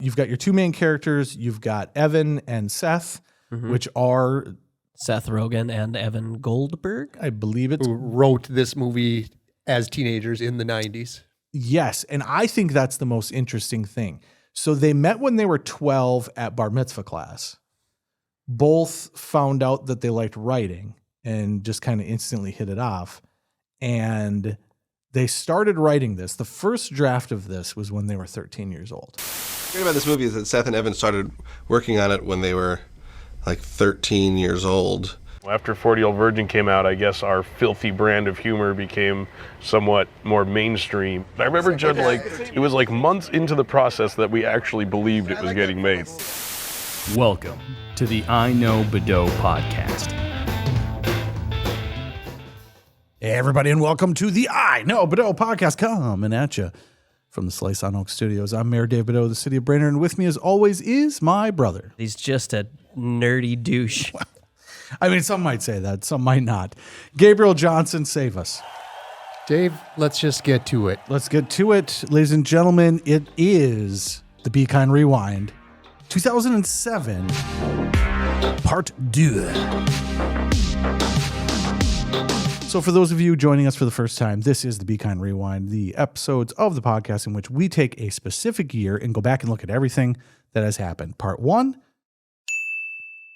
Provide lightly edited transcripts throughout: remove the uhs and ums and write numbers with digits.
You've got your two main characters. You've got Evan and Seth, which are Seth Rogen and Evan Goldberg. I believe it's who wrote this movie as teenagers in the 90s. Yes, and I think that's the most interesting thing. So they met when they were 12 at bar mitzvah class. Both found out that they liked writing and just kind of instantly hit it off. And they started writing this. The first draft of this was when they were 13 years old. The thing about this movie is that Seth and Evan started working on it when they were like 13 years old. After 40-Year-Old Virgin came out, I guess our filthy brand of humor became somewhat more mainstream. I remember just it was like months into the process that we actually believed it was getting made. Welcome to the iKnowBadeaux podcast. Hey, everybody, and welcome to the iKnowBadeaux podcast, coming at you from the Slice on Oak Studios. I'm Mayor Dave Badeaux, the city of Brainerd, and with me, as always, is my brother. He's just a nerdy douche. I mean, some might say that, some might not. Gabriel Johnson, save us. Dave, let's just get to it. Let's get to it. Ladies and gentlemen, it is the Be Kind Rewind 2007, Part Deux. So for those of you joining us for the first time, this is the Be Kind Rewind, the episodes of the podcast in which we take a specific year and go back and look at everything that has happened. Part one,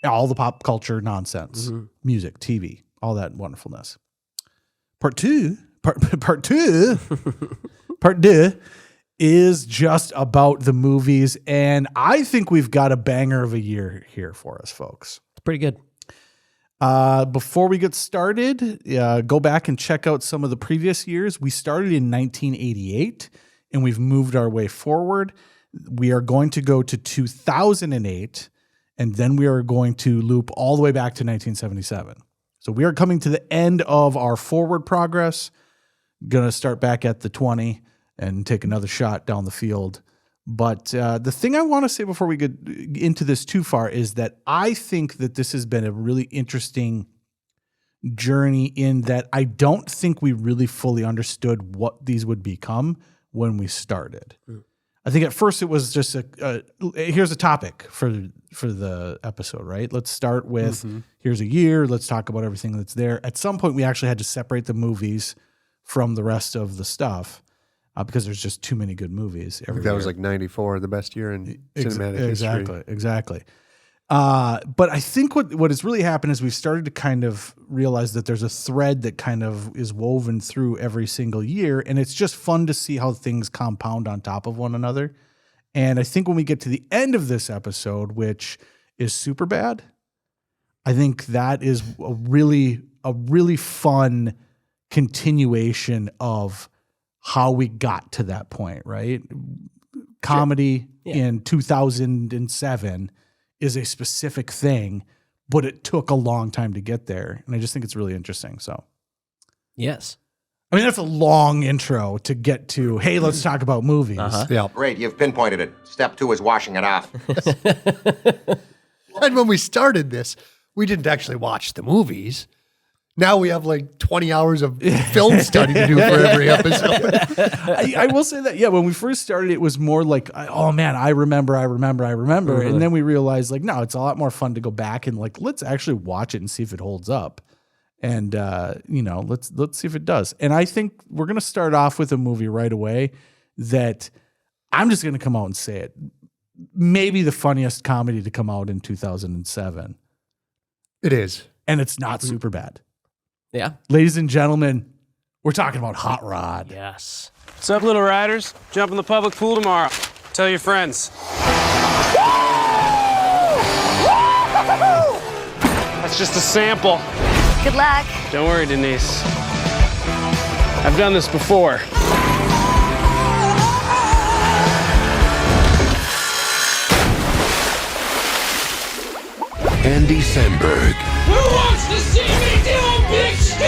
all the pop culture nonsense, music, TV, all that wonderfulness. Part two is just about the movies, and I think we've got a banger of a year here for us, folks. It's pretty good. Before we get started, go back and check out some of the previous years. We started in 1988, and we've moved our way forward. We are going to go to 2008, and then we are going to loop all the way back to 1977. So we are coming to the end of our forward progress. Going to start back at the 20 and take another shot down the field. But the thing I want to say before we get into this too far is that I think that this has been a really interesting journey in that I don't think we really fully understood what these would become when we started. I think at first it was just here's a topic for the episode, right? Let's start with here's a year. Let's talk about everything that's there. At some point, we actually had to separate the movies from the rest of the stuff. Because there's just too many good movies every year. Was like 94, the best year in cinematic history. Exactly. But I think what has really happened is we've started to kind of realize that there's a thread that kind of is woven through every single year, and it's just fun to see how things compound on top of one another. And I think when we get to the end of this episode, which is Superbad, I think that is a really fun continuation of how we got to that point, right? Comedy in 2007 is a specific thing, but it took a long time to get there. And I just think it's really interesting. So, Yes. I mean, that's a long intro to get to, hey, let's talk about movies. Yeah. Great, you've pinpointed it. Step 2 is washing it off. And when we started this, we didn't actually watch the movies. Now we have like 20 hours of film study to do for every episode. I will say that, when we first started, it was more like, oh man, I remember. And then we realized like, no, it's a lot more fun to go back and like, let's actually watch it and see if it holds up. And, let's see if it does. And I think we're going to start off with a movie right away that I'm just going to come out and say it. Maybe the funniest comedy to come out in 2007. It is. And it's not Superbad. Yeah. Ladies and gentlemen, we're talking about Hot Rod. Yes. What's up, little riders? Jump in the public pool tomorrow. Tell your friends. That's just a sample. Good luck. Don't worry, Denise. I've done this before. Andy Samberg. Who wants to see me do big stuff?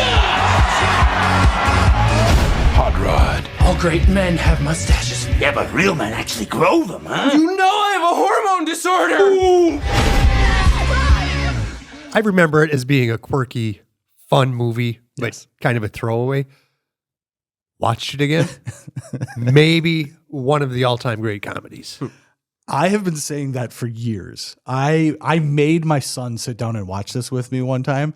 Hot Rod. All great men have mustaches. Yeah, but real men actually grow them, huh? You know I have a hormone disorder! Ooh. I remember it as being a quirky, fun movie, but kind of a throwaway. Watched it again. Maybe one of the all-time great comedies. I have been saying that for years. I made my son sit down and watch this with me one time,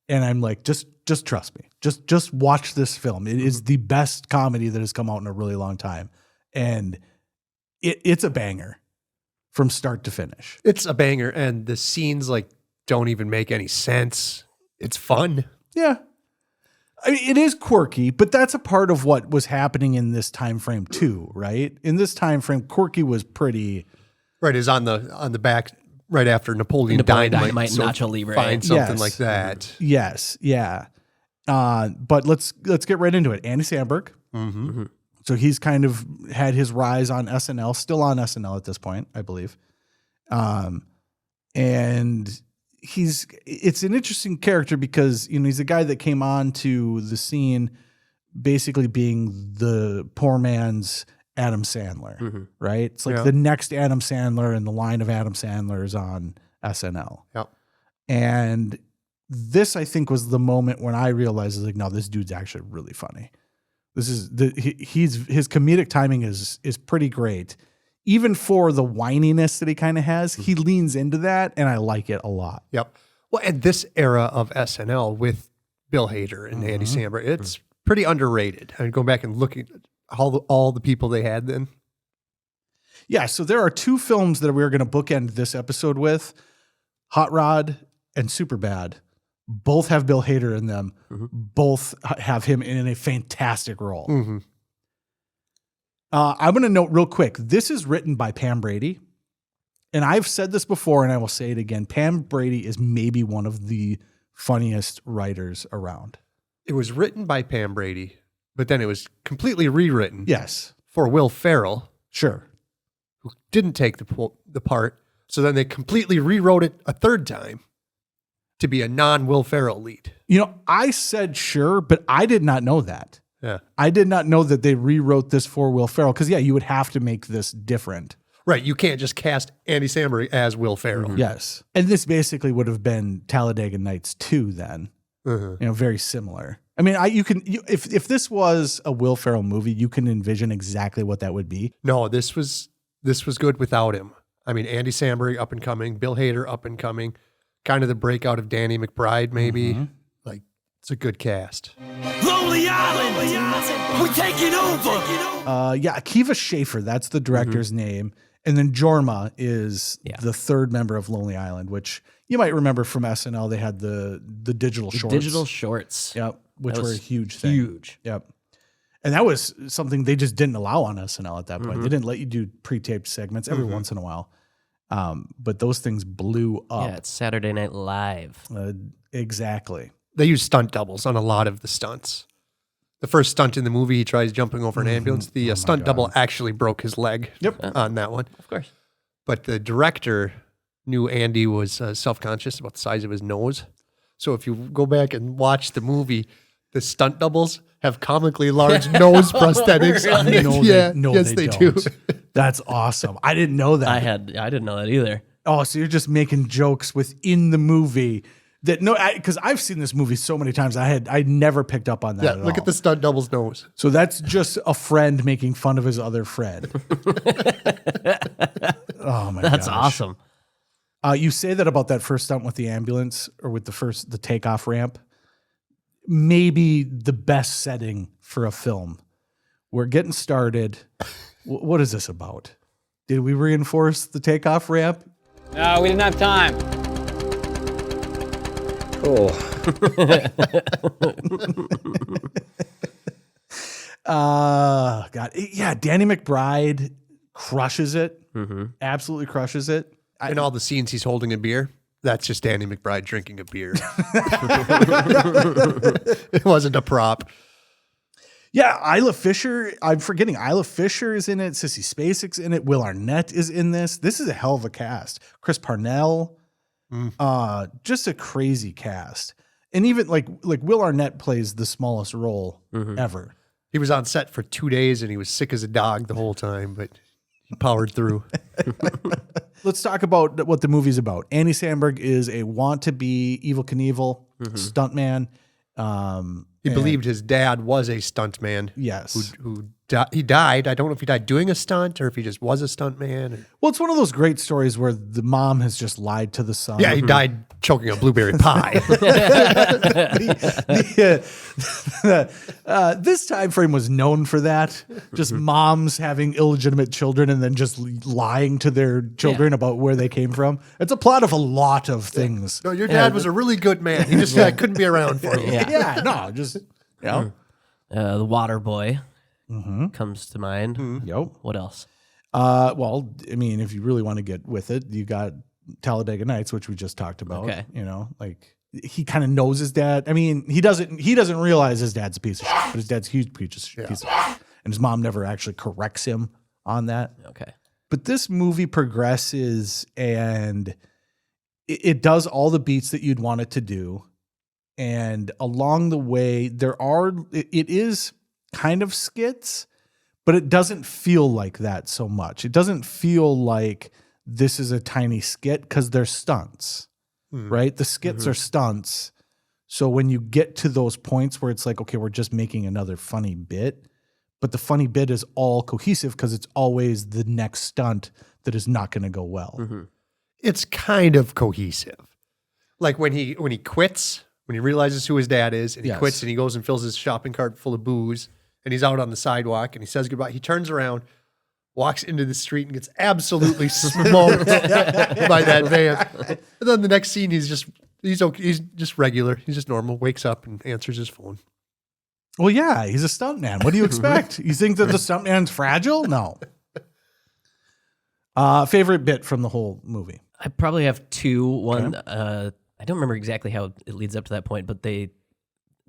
and I'm like, just trust me. Just watch this film. It is the best comedy that has come out in a really long time. And it's a banger from start to finish. It's a banger, and the scenes like don't even make any sense. It's fun. Yeah. I mean, it is quirky, but that's a part of what was happening in this time frame too, right? In this time frame, quirky was pretty... Right, is on the back right after Napoleon Dynamite so Nacho Libre. Find something like that. Yes, yeah. But let's get right into it. Andy Samberg. Mm-hmm. So he's kind of had his rise on SNL, still on SNL at this point, I believe. And it's an interesting character because, you know, he's a guy that came on to the scene basically being the poor man's Adam Sandler, right? It's like the next Adam Sandler in the line of Adam Sandlers on SNL. Yep. And this, I think, was the moment when I realized, like, no, this dude's actually really funny. This is his comedic timing is pretty great. Even for the whininess that he kind of has, he leans into that, and I like it a lot. Yep. Well, and this era of SNL with Bill Hader and Andy Samberg, it's pretty underrated. I mean, going back and looking at all the people they had then. Yeah, so there are two films that we're going to bookend this episode with, Hot Rod and Superbad. Both have Bill Hader in them. Both have him in a fantastic role. I'm going to note real quick, this is written by Pam Brady. And I've said this before, and I will say it again. Pam Brady is maybe one of the funniest writers around. It was written by Pam Brady, but then it was completely rewritten. Yes. For Will Ferrell. Sure. Who didn't take the part. So then they completely rewrote it a third time to be a non-Will Ferrell lead. You know, I said sure, but I did not know that. Yeah. I did not know that they rewrote this for Will Ferrell. Because, yeah, you would have to make this different. Right. You can't just cast Andy Samberg as Will Ferrell. Yes. And this basically would have been Talladega Nights 2 then. You know, very similar. I mean, if this was a Will Ferrell movie, you can envision exactly what that would be. No, this was good without him. I mean, Andy Samberg up and coming, Bill Hader up and coming, kind of the breakout of Danny McBride maybe. Like, it's a good cast. Lonely Island, we're taking over. Yeah, Akiva Schaffer, that's the director's name. And then Jorma is the third member of Lonely Island, which you might remember from SNL. They had the digital shorts. Digital shorts. Yep, which were a huge thing. Huge. Yep. And that was something they just didn't allow on SNL at that point. They didn't let you do pre-taped segments every once in a while. But those things blew up. Yeah, it's Saturday Night Live. Exactly. They use stunt doubles on a lot of the stunts. The first stunt in the movie, he tries jumping over an ambulance. The stunt double actually broke his leg on that one. Of course. But the director knew Andy was self-conscious about the size of his nose. So if you go back and watch the movie, the stunt doubles have comically large nose prosthetics. On it. Yes, they do. That's awesome. I didn't know that. I didn't know that either. Oh, so you're just making jokes within the movie that because I've seen this movie so many times. I never picked up on that. Yeah, at look all. at the stunt double's nose. So that's just a friend making fun of his other friend. Oh my god, that's awesome. You say that about that first stunt with the ambulance or with the takeoff ramp. Maybe the best setting for a film. We're getting started. What is this about? Did we reinforce the takeoff ramp? No, we didn't have time. Cool. God. Yeah, Danny McBride crushes it. Absolutely crushes it. In all the scenes he's holding a beer, that's just Danny McBride drinking a beer. It wasn't a prop. Yeah, Isla Fisher. I'm forgetting. Isla Fisher is in it. Sissy Spacek's in it. Will Arnett is in this. This is a hell of a cast. Chris Parnell. Just a crazy cast. And even like Will Arnett plays the smallest role ever. He was on set for 2 days and he was sick as a dog the whole time, but he powered through. Let's talk about what the movie's about. Andy Samberg is a want-to-be Evel Knievel stuntman. He believed his dad was a stuntman. Yes. Who he died. I don't know if he died doing a stunt or if he just was a stunt man. Well, it's one of those great stories where the mom has just lied to the son. Yeah, he died choking on blueberry pie. This time frame was known for that. Just moms having illegitimate children and then just lying to their children about where they came from. It's a plot of a lot of things. No, your dad was a really good man. He just couldn't be around for you. The water boy comes to mind. Yep. What else? Well, I mean, if you really want to get with it, you got Talladega Nights, which we just talked about. Okay. Like he kind of knows his dad. I mean, he doesn't realize his dad's a piece of shit, but his dad's a huge piece of shit. And his mom never actually corrects him on that. Okay. But this movie progresses and it does all the beats that you'd want it to do. And along the way, it is kind of skits, but it doesn't feel like that so much. It doesn't feel like this is a tiny skit because they're stunts, right? The skits are stunts. So when you get to those points where it's like, okay, we're just making another funny bit, but the funny bit is all cohesive because it's always the next stunt that is not going to go well. It's kind of cohesive. Like when he quits, when he realizes who his dad is, and he quits and he goes and fills his shopping cart full of booze, and he's out on the sidewalk and he says goodbye. He turns around, walks into the street and gets absolutely smoked by that van. And then the next scene, he's just regular. He's just normal, wakes up and answers his phone. Well, yeah, he's a stuntman. What do you expect? You think that the stuntman's fragile? No. Favorite bit from the whole movie? I probably have two. One, I don't remember exactly how it leads up to that point, but they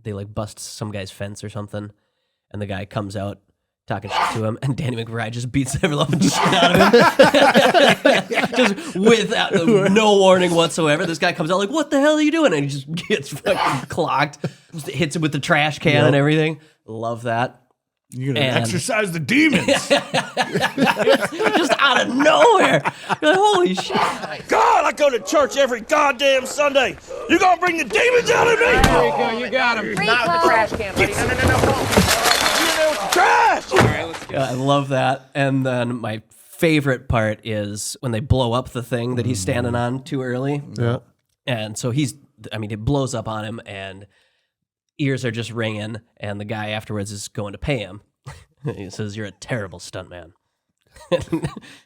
like bust some guy's fence or something, and the guy comes out talking shit to him, and Danny McBride just beats the living shit out of him. Just without no warning whatsoever. This guy comes out like, what the hell are you doing? And he just gets fucking clocked. Just hits him with the trash can and everything. Love that. You're going to exercise the demons. Just out of nowhere. You're like, holy shit. God, I go to church every goddamn Sunday. You gonna bring the demons out of me? There you go, you got him. Not with the trash can, buddy. No. You there with the trash. All right, let's I love that. And then my favorite part is when they blow up the thing that he's standing on too early. Yeah. And so it blows up on him and ears are just ringing, and the guy afterwards is going to pay him. He says, "You're a terrible stuntman."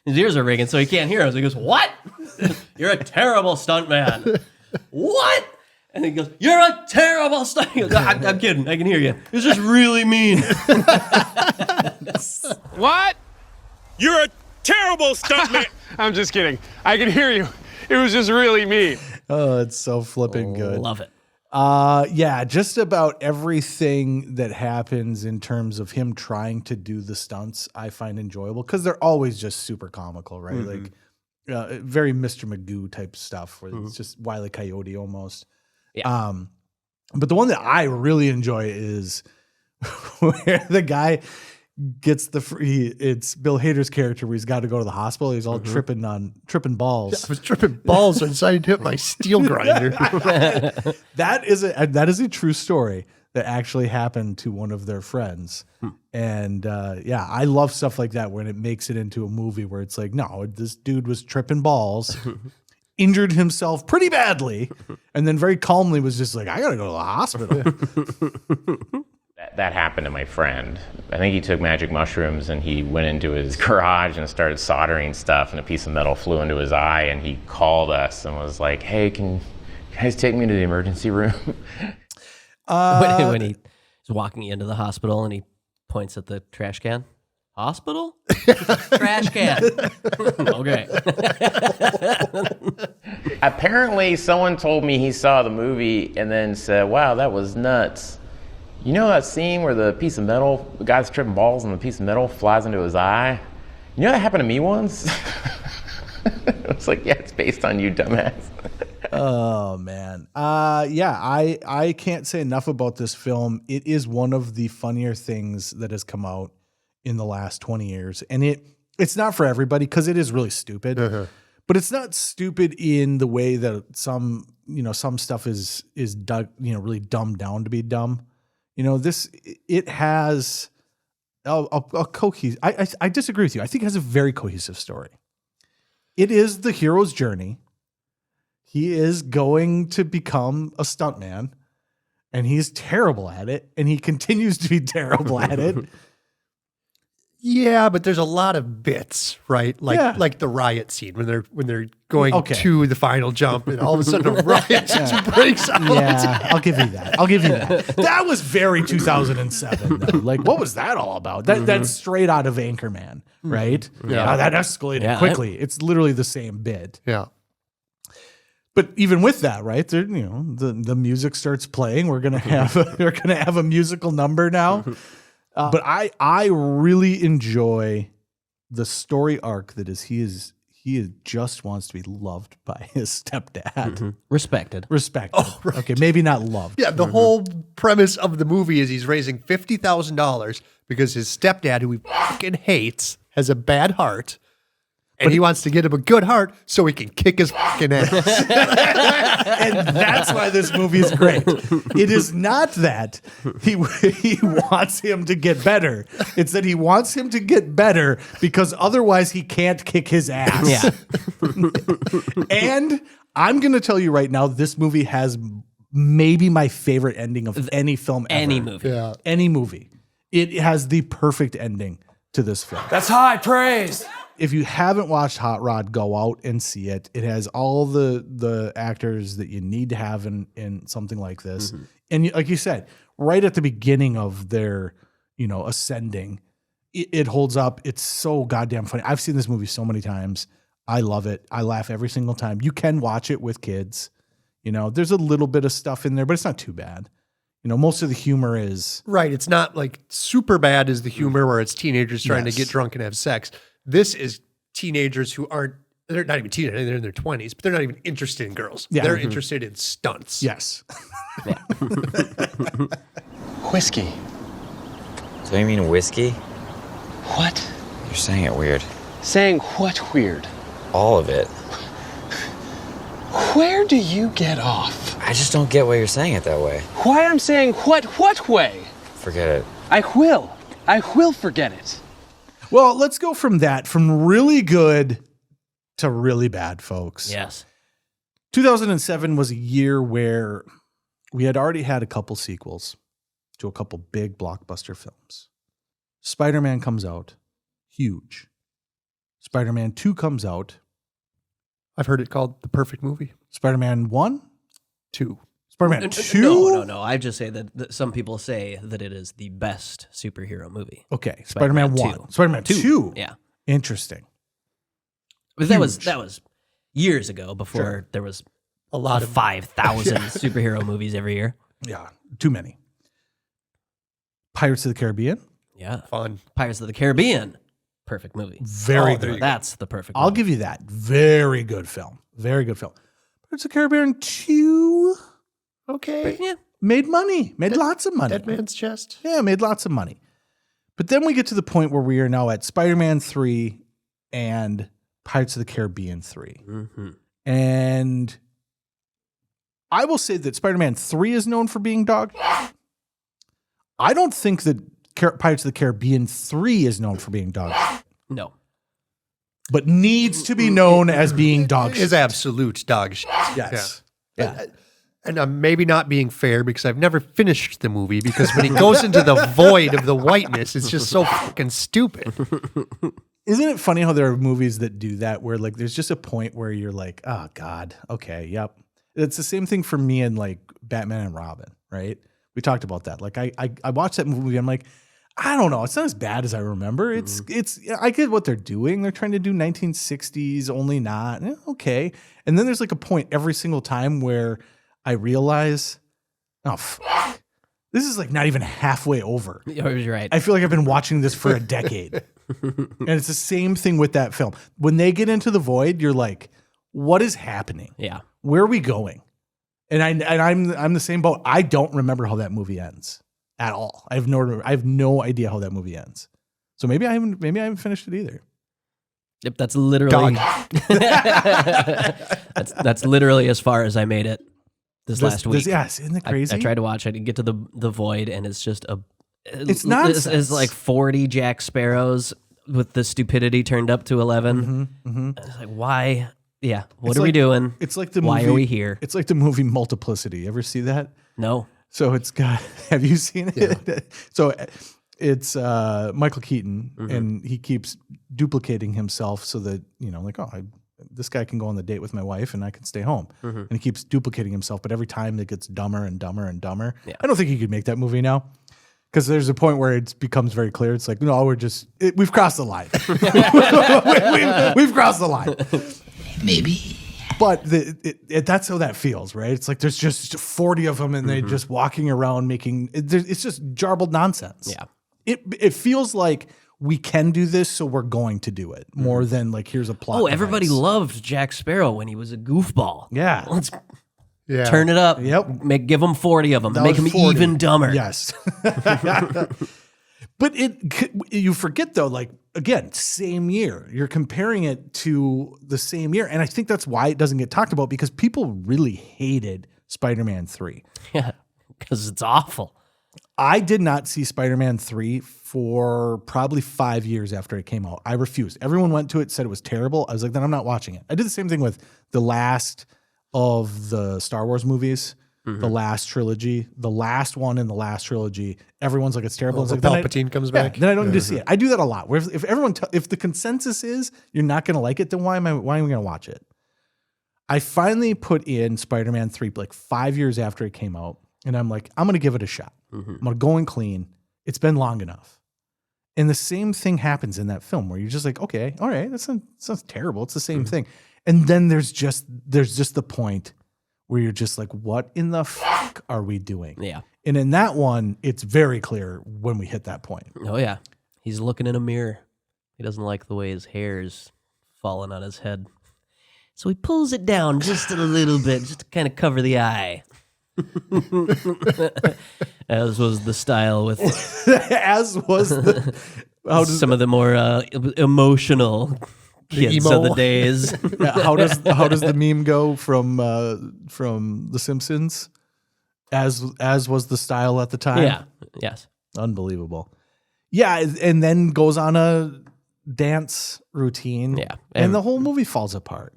His ears are ringing, so he can't hear us. He goes, "What? You're a terrible stuntman." What? And he goes, "You're a terrible stuntman." I'm kidding. I can hear you. It's just really mean. What? You're a terrible stuntman. I'm just kidding. I can hear you. It was just really mean. Oh, it's so flipping good. Love it. Yeah, just about everything that happens in terms of him trying to do the stunts, I find enjoyable because they're always just super comical, right? Like very Mr. Magoo type stuff where it's just Wile E. Coyote almost. Yeah. But the one that I really enjoy is where the guy gets it's Bill Hader's character where he's got to go to the hospital. He's all tripping balls. I was tripping balls and decided to hit my steel grinder. That is a true story that actually happened to one of their friends. And I love stuff like that when it makes it into a movie where it's like, no, this dude was tripping balls, injured himself pretty badly, and then very calmly was just like, I gotta go to the hospital. That happened to my friend. I think he took magic mushrooms and he went into his garage and started soldering stuff, and a piece of metal flew into his eye, and he called us and was like, "Hey, can you guys take me to the emergency room?" When he's walking into the hospital and he points at the trash can. Hospital? Trash can. Okay. Apparently, someone told me he saw the movie and then said, "Wow, that was nuts." You know that scene where the guy's tripping balls and the piece of metal flies into his eye? You know that happened to me once? It's like, yeah, it's based on you, dumbass. Oh, man. I can't say enough about this film. It is one of the funnier things that has come out in the last 20 years. And it's not for everybody because it is really stupid. But it's not stupid in the way that some stuff is really dumbed down to be dumb. It has I disagree with you. I think it has a very cohesive story. It is the hero's journey. He is going to become a stuntman, and he's terrible at it, and he continues to be terrible at it. Yeah, but there's a lot of bits, right? Like the riot scene when they're going to the final jump, and all of a sudden a riot just breaks out. Yeah, I'll give you that. That was very 2007. Though. Like, what was that all about? That's straight out of Anchorman, right? Yeah, that escalated quickly. It's literally the same bit. Yeah. But even with that, right? There, the music starts playing. We're gonna have a musical number now. But I really enjoy the story arc that he just wants to be loved by his stepdad. Respected. Oh, right. Okay, maybe not loved. Yeah, the whole premise of the movie is he's raising $50,000 because his stepdad, who he fucking hates, has a bad heart. And he wants to get him a good heart so he can kick his fucking ass. And that's why this movie is great. It is not that he wants him to get better. It's that he wants him to get better because otherwise he can't kick his ass. Yeah. And I'm going to tell you right now, this movie has maybe my favorite ending of any film ever. Any movie. Yeah. Any movie. It has the perfect ending to this film. That's high praise. If you haven't watched Hot Rod, go out and see it. It has all the actors that you need to have in something like this. Mm-hmm. And like you said, right at the beginning of their, ascending, it holds up. It's so goddamn funny. I've seen this movie so many times. I love it. I laugh every single time. You can watch it with kids. There's a little bit of stuff in there, but it's not too bad. Most of the humor is... Right. It's not like Superbad is the humor where it's teenagers trying to get drunk and have sex. This is teenagers who they're not even teenagers, they're in their 20s, but they're not even interested in girls. Yeah. They're interested in stunts. Yes. Whiskey. So you mean whiskey? What? You're saying it weird. Saying what weird? All of it. Where do you get off? I just don't get why you're saying it that way. Why I'm saying what way? Forget it. I will forget it. Well, let's go from really good to really bad, folks. Yes. 2007 was a year where we had already had a couple sequels to a couple big blockbuster films. Spider-Man comes out, huge. Spider-Man 2 comes out. I've heard it called the perfect movie. Spider-Man 1? 2. Spider-Man 2? No. I just say that some people say that it is the best superhero movie. Okay, Spider-Man 1. Spider-Man 2. Yeah. Interesting. But that was years ago before there was a lot of 5,000 superhero movies every year. Yeah, too many. Pirates of the Caribbean? Yeah. Fun. Pirates of the Caribbean. Perfect movie. Very good. That's the perfect movie. I'll give you that. Very good film. Very good film. Pirates of the Caribbean 2. Okay. But, yeah. Made money. Made lots of money. Dead Man's Chest. Yeah, made lots of money. But then we get to the point where we are now at Spider-Man 3 and Pirates of the Caribbean 3. Mm-hmm. And I will say that Spider-Man 3 is known for being dog. I don't think that Pirates of the Caribbean 3 is known for being dog. No. But needs to be known as being dog shit. Is absolute dog shit. Yes. Yeah. And I'm maybe not being fair because I've never finished the movie because when he goes into the void of the whiteness, it's just so fucking stupid. Isn't it funny how there are movies that do that where like there's just a point where you're like, oh God, okay, yep. It's the same thing for me in like Batman and Robin, right? We talked about that. Like I watched that movie, I'm like, I don't know. It's not as bad as I remember. It's I get what they're doing. They're trying to do 1960s, only not. Okay. And then there's like a point every single time where I realize, oh, fuck. This is like not even halfway over. You're right. I feel like I've been watching this for a decade. And it's the same thing with that film. When they get into the void, you're like, what is happening? Yeah. Where are we going? And I'm the same boat. I don't remember how that movie ends at all. I have no idea how that movie ends. So maybe I haven't finished it either. Yep, that's literally that's literally as far as I made it this last week. Yes, isn't it crazy? I tried to watch it and get to the void, and it's just a It's nonsense. It's like 40 Jack Sparrows with the stupidity turned up to 11. It's like, why? Yeah, what are we doing? It's like the why movie, are we here? It's like the movie Multiplicity. You ever see that? No. So it's got. Have you seen it? Yeah. So it's Michael Keaton, and he keeps duplicating himself so that this guy can go on the date with my wife, and I can stay home. And he keeps duplicating himself, but every time it gets dumber and dumber and dumber. Yeah. I don't think he could make that movie now. Because there's a point where it becomes very clear. It's like, no, we've crossed the line. we've crossed the line. Maybe. But that's how that feels, right? It's like there's just 40 of them and they're just walking around it's just jarbled nonsense. Yeah. It feels like we can do this, so we're going to do it more than like, here's a plot. Oh, everybody loved Jack Sparrow when he was a goofball. Yeah. Let's turn it up. Yep. Give them 40 of them. That Make was them 40. even dumber. Yes. But you forget though, like, again, same year. You're comparing it to the same year. And I think that's why it doesn't get talked about, because people really hated Spider-Man 3. Yeah, because it's awful. I did not see Spider-Man 3 for probably 5 years after it came out. I refused. Everyone went to it, said it was terrible. I was like, then I'm not watching it. I did the same thing with the last of the Star Wars movies. The last trilogy, the last one in the last trilogy, everyone's like, it's terrible. It's like, Palpatine comes back. Then I don't need to see it. I do that a lot. Where if everyone, if the consensus is you're not going to like it, then why am I going to watch it? I finally put in Spider-Man 3 like 5 years after it came out, and I'm like, I'm going to give it a shot. I'm going to go in clean. It's been long enough. And the same thing happens in that film where you're just like, okay, all right, that sounds terrible. It's the same thing. And then there's just the point where you're just like, what in the fuck are we doing? Yeah. And in that one, it's very clear when we hit that point. Oh, yeah. He's looking in a mirror. He doesn't like the way his hair's falling on his head. So he pulls it down just a little bit, just to kind of cover the eye. As was the style with... As was the... some of the more emotional... kids of the days. Yeah, how does the meme go from The Simpsons? As was the style at the time. Yeah. Yes. Unbelievable. Yeah, and then goes on a dance routine. Yeah, and the whole movie falls apart.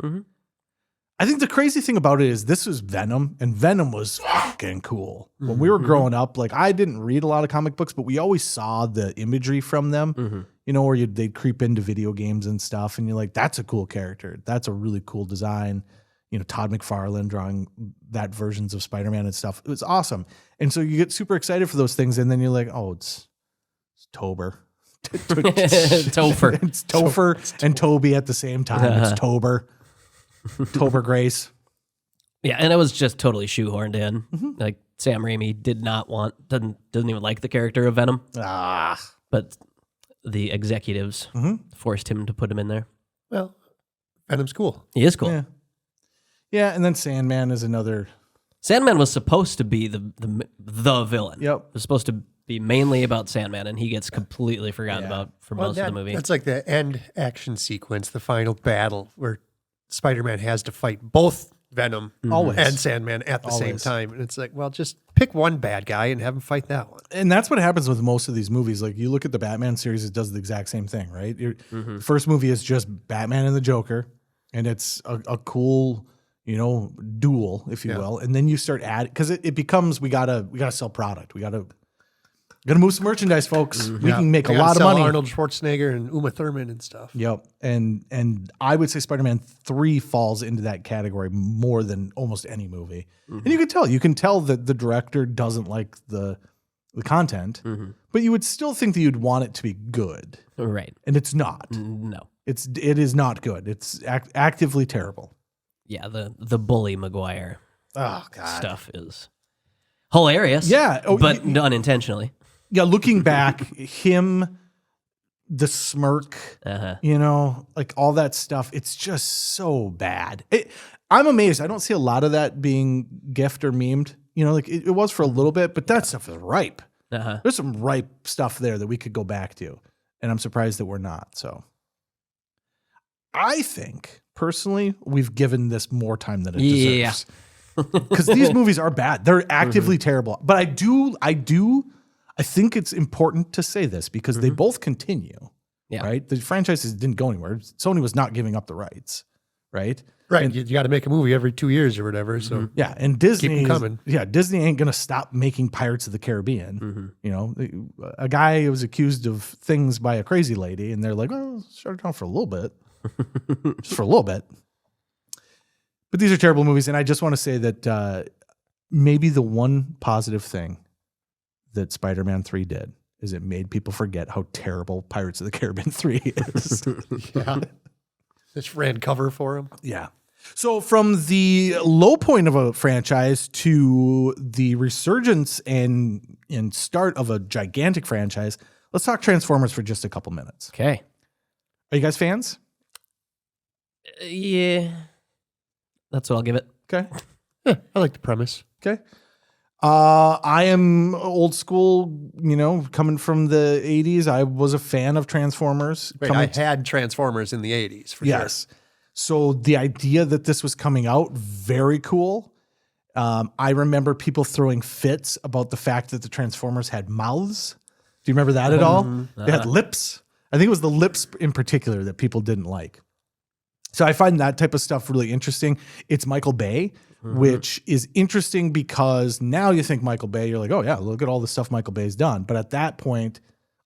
I think the crazy thing about it is this was Venom, and Venom was fucking cool. When we were growing up, like, I didn't read a lot of comic books, but we always saw the imagery from them. You know, where they'd creep into video games and stuff, and you're like, that's a cool character. That's a really cool design. You know, Todd McFarlane drawing that versions of Spider-Man and stuff. It was awesome. And so you get super excited for those things, and then you're like, oh, it's Tober. Topher. It's Topher and Toby at the same time. It's Tober. Tober Grace. Yeah, and it was just totally shoehorned in. Like, Sam Raimi doesn't even like the character of Venom. But the executives forced him to put him in there. Well, Venom's cool. He is cool. Yeah, and then Sandman is another. Sandman was supposed to be the villain. Yep. It was supposed to be mainly about Sandman, and he gets completely forgotten about for most of the movie. That's like the end action sequence, the final battle, where Spider-Man has to fight both Venom and Sandman at the same time. And it's like, well, just pick one bad guy and have him fight that one. And that's what happens with most of these movies. Like, you look at the Batman series, it does the exact same thing, right? The first movie is just Batman and the Joker, and it's a cool, duel, if you will. And then you start adding, because it becomes, we gotta sell product. We gotta move some merchandise, folks. We can make a lot of money. Arnold Schwarzenegger and Uma Thurman and stuff. Yep. And I would say Spider-Man 3 falls into that category more than almost any movie. And you can tell that the director doesn't like the content, but you would still think that you'd want it to be good. Right. And it's not. No. It is not good. It's actively terrible. Yeah, the Bully Maguire stuff is hilarious. Yeah. But unintentionally. Yeah, looking back, him, the smirk, like all that stuff, it's just so bad. I'm amazed. I don't see a lot of that being gift or memed. Like it was for a little bit, but that stuff is ripe. There's some ripe stuff there that we could go back to, and I'm surprised that we're not. So I think, personally, we've given this more time than it deserves. Because these movies are bad. They're actively terrible. But I think it's important to say this because they both continue. Yeah. Right. The franchises didn't go anywhere. Sony was not giving up the rights. Right. Right. And, you got to make a movie every 2 years or whatever. So yeah. And Disney, keep 'em coming. Disney ain't going to stop making Pirates of the Caribbean. You know, a guy was accused of things by a crazy lady and they're like, oh, shut it down for a little bit. Just for a little bit. But these are terrible movies. And I just want to say that maybe the one positive thing that Spider-Man 3 did is it made people forget how terrible Pirates of the Caribbean 3 is. Yeah. This ran cover for him. Yeah. So from the low point of a franchise to the resurgence and start of a gigantic franchise, let's talk Transformers for just a couple minutes. Okay. Are you guys fans? Yeah. That's what I'll give it. Okay. Yeah, I like the premise. Okay. I am old school, coming from the 80s. I was a fan of Transformers. Right, I had Transformers in the 80s, for sure. Yes. So the idea that this was coming out, very cool. I remember people throwing fits about the fact that the Transformers had mouths. Do you remember that at all? They had lips. I think it was the lips in particular that people didn't like. So I find that type of stuff really interesting. It's Michael Bay, which is interesting because now you think Michael Bay, you're like, oh yeah, look at all the stuff Michael Bay's done. But at that point,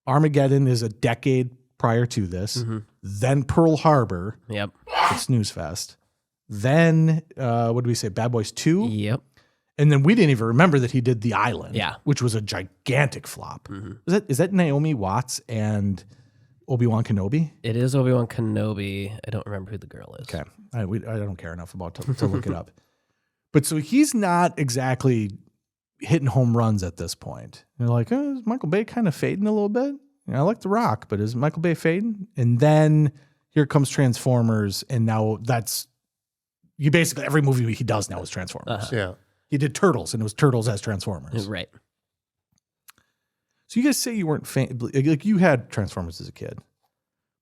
Armageddon is a decade prior to this. Then Pearl Harbor. Yep. It's Snooze Fest. Then, what did we say? Bad Boys 2? Yep. And then we didn't even remember that he did The Island, Yeah. which was a gigantic flop. Is that Naomi Watts and Obi-Wan Kenobi? It is Obi-Wan Kenobi. I don't remember who the girl is. Okay. I don't care enough about to look it up. But so he's not exactly hitting home runs at this point. You're like, is Michael Bay kind of fading a little bit? I like The Rock, but is Michael Bay fading? And then here comes Transformers, and now you basically, every movie he does now is Transformers. Yeah. He did Turtles, and it was Turtles as Transformers. Right. So you guys say you weren't like you had Transformers as a kid.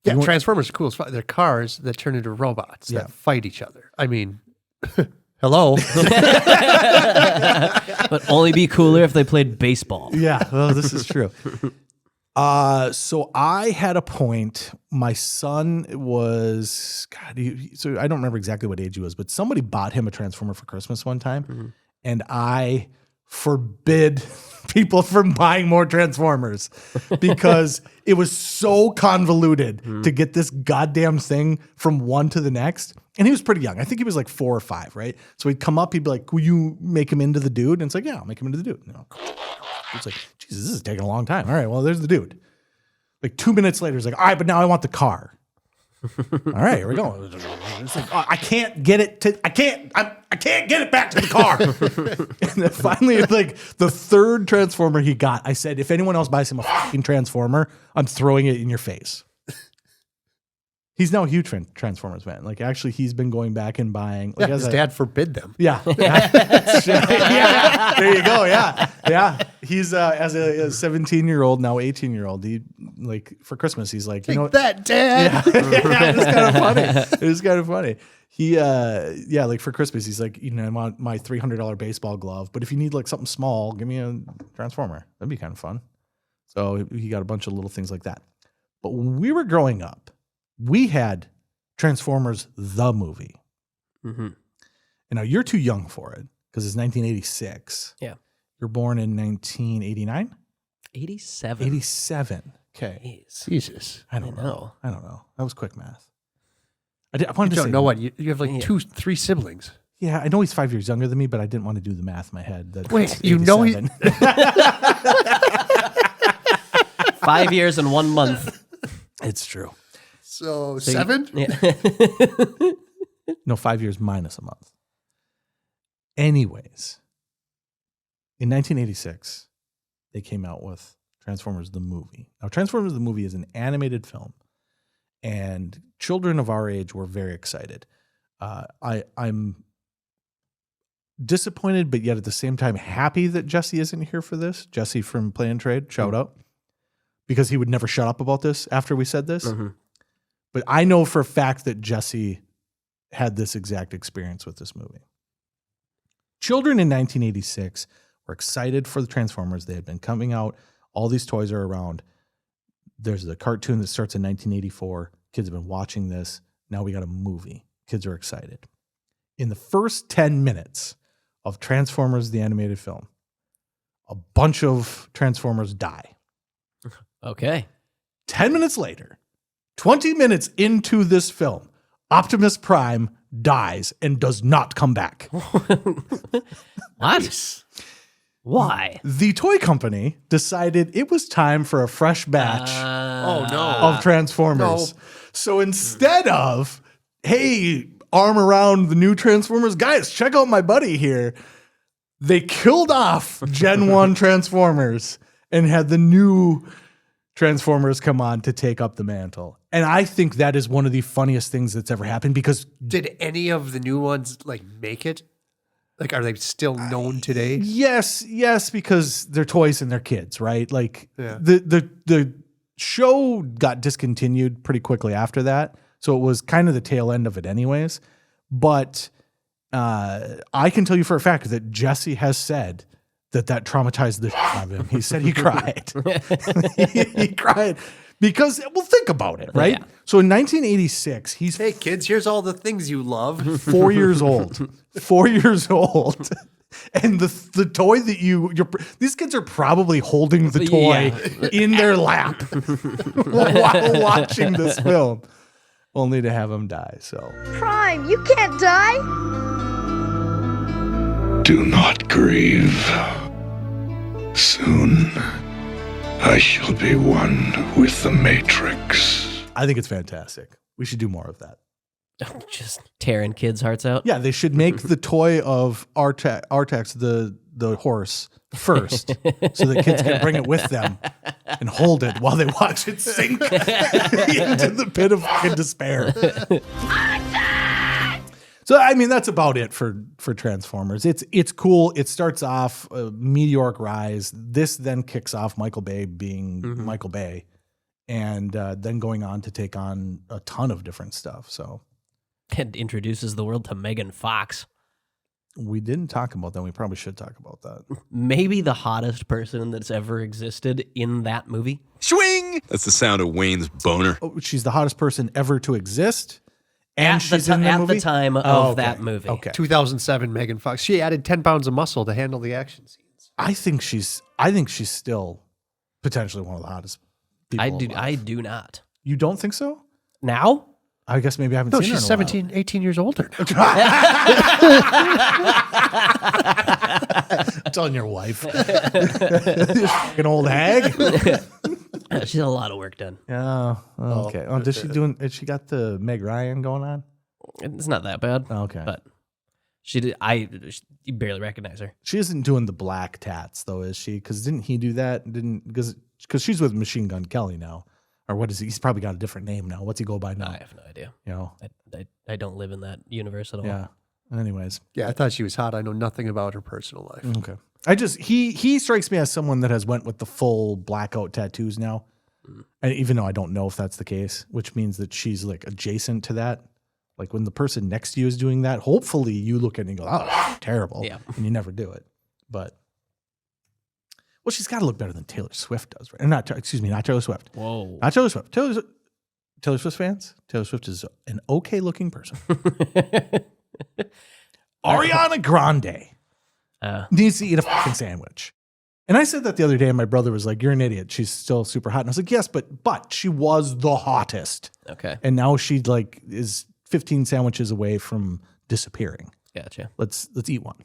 Yeah, Transformers are cool as fuck. They're cars that turn into robots that fight each other. I mean, hello. But only be cooler if they played baseball. Yeah, well, this is true. So I had a point. My son was, so I don't remember exactly what age he was, but somebody bought him a Transformer for Christmas one time, and I forbid people from buying more Transformers because it was so convoluted to get this goddamn thing from one to the next. And he was pretty young. I think he was like 4 or 5, right? So he'd come up, he'd be like, will you make him into the dude? And it's like, yeah, I'll make him into the dude. It's like, Jesus, this is taking a long time. All right, well, there's the dude. Like 2 minutes later, he's like, all right, but now I want the car. All right, here we go. It's like, I can't get it I can't get it back to the car. And then finally, like the third Transformer he got, I said, if anyone else buys him a fucking Transformer, I'm throwing it in your face. He's now a huge Transformers fan. Like, actually, he's been going back and buying. Like, his dad forbid them. Yeah. Yeah. There you go. Yeah. Yeah. He's as a 17-year-old, now 18-year-old. He, like, for Christmas, he's like, Take that, Dad. Yeah. It's kind of funny. It's kind of funny. He, like for Christmas, he's like, I want my $300 baseball glove, but if you need like something small, give me a Transformer. That'd be kind of fun. So he got a bunch of little things like that. But when we were growing up, we had Transformers the movie. And now you're too young for it because it's 1986. Yeah. You're born in 1989? 87. 87. Okay. Jesus. I don't know. That was quick math. I wanted You to don't say, know what? You have like 3 siblings. Yeah, I know he's 5 years younger than me, but I didn't want to do the math in my head. Wait, you know he... 5 years and 1 month. It's true. So 7? Yeah. No, 5 years minus a month. Anyways, in 1986, they came out with Transformers the movie. Now, Transformers the movie is an animated film, and children of our age were very excited. I'm disappointed, but yet at the same time happy that Jesse isn't here for this. Jesse from Play and Trade, shout out. Because he would never shut up about this after we said this. But I know for a fact that Jesse had this exact experience with this movie. Children in 1986 were excited for the Transformers. They had been coming out All these toys are around. There's the cartoon that starts in 1984. Kids have been watching this. Now we got a movie. Kids are excited. In the first 10 minutes of Transformers, the animated film, a bunch of Transformers die. Okay. 10 minutes later, 20 minutes into this film, Optimus Prime dies and does not come back. What? Why? The toy company decided it was time for a fresh batch of Transformers. No. So instead of, hey, arm around the new Transformers, guys, check out my buddy here, they killed off Gen 1 Transformers and had the new Transformers come on to take up the mantle. And I think that is one of the funniest things that's ever happened because... Did any of the new ones make it? Are they still known today? Yes, because they're toys and they're kids, right? The show got discontinued pretty quickly after that. So it was kind of the tail end of it anyways. But I can tell you for a fact that Jesse has said that traumatized the shit out of him. He said he cried. he cried because, well, think about it, right? Yeah. So in 1986, hey kids, here's all the things you love. 4 years old. 4 years old. And the toy that these kids are probably holding the toy in their lap while watching this film, only to have him die. So Prime, you can't die. Do not grieve. Soon, I shall be one with the Matrix. I think it's fantastic. We should do more of that. Just tearing kids' hearts out. Yeah, they should make the toy of Artax, the horse, first, so the kids can bring it with them and hold it while they watch it sink into the pit of fucking despair. So, I mean, that's about it for Transformers. It's cool. It starts off a meteoric rise. This then kicks off Michael Bay being Michael Bay, and then going on to take on a ton of different stuff. So, and introduces the world to Megan Fox. We didn't talk about that. We probably should talk about that. Maybe the hottest person that's ever existed in that movie. Swing! That's the sound of Wayne's boner. Oh, she's the hottest person ever to exist. And she's at in the movie? the time of that movie. Okay. 2007 Megan Fox. She added 10 pounds of muscle to handle the action scenes. I think she's still potentially one of the hottest people. I do not. You don't think so? Now? I guess maybe I haven't No, seen her in she's a while. 17, 18 years older now. I'm telling your wife. This fucking old hag. She's had a lot of work done. Oh, okay. Oh, has she got the Meg Ryan going on? It's not that bad. Okay. But you barely recognize her. She isn't doing the black tats though, is she? Because didn't he do that? Because she's with Machine Gun Kelly now. Or what is he? He's probably got a different name now. What's he go by now? I have no idea. You know, I don't live in that universe at all. Yeah. Anyways. Yeah, I thought she was hot. I know nothing about her personal life. Okay. He strikes me as someone that has went with the full blackout tattoos now. And even though I don't know if that's the case, which means that she's like adjacent to that. Like when the person next to you is doing that, hopefully you look at it and go, oh, terrible. Yeah. And you never do it. But well, she's got to look better than Taylor Swift does, right? Not Taylor Swift. Whoa. Not Taylor Swift. Taylor Swift fans? Taylor Swift is an okay looking person. Ariana Grande needs to eat a fucking sandwich. And I said that the other day, and my brother was like, "You're an idiot. She's still super hot." And I was like, "Yes, but she was the hottest." Okay. And now she is 15 sandwiches away from disappearing. Gotcha. Let's eat one.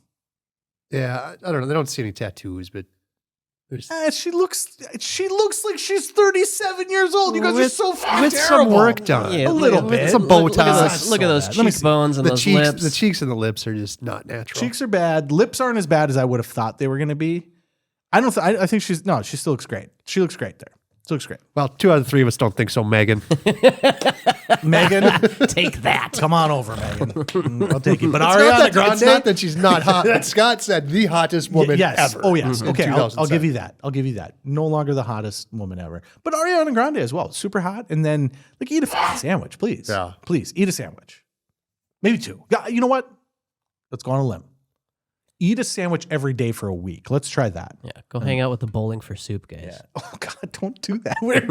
Yeah, I don't know. They don't see any tattoos, but she looks like she's 37 years old. You guys are so fucking with terrible. Some work done. Yeah, a little bit. Some Botox. Look at those cheekbones and those lips. The cheeks and the lips are just not natural. Cheeks are bad. Lips aren't as bad as I would have thought they were going to be. I think she still looks great. She looks great there. She looks great. Well, 2 out of 3 of us don't think so, Megan. Megan, take that. Come on over, Megan. I'll take it. But Ariana Grande, it's not that she's not hot. Scott said the hottest woman ever. Oh, yes. Okay, I'll 2007. give you that. I'll give you that. No longer the hottest woman ever. But Ariana Grande as well. Super hot. And then, eat a fucking sandwich, please. Yeah. Please, eat a sandwich. Maybe 2. You know what? Let's go on a limb. Eat a sandwich every day for a week. Let's try that. Yeah, go hang out with the Bowling for Soup guys. Yeah. Oh God, don't do that. We're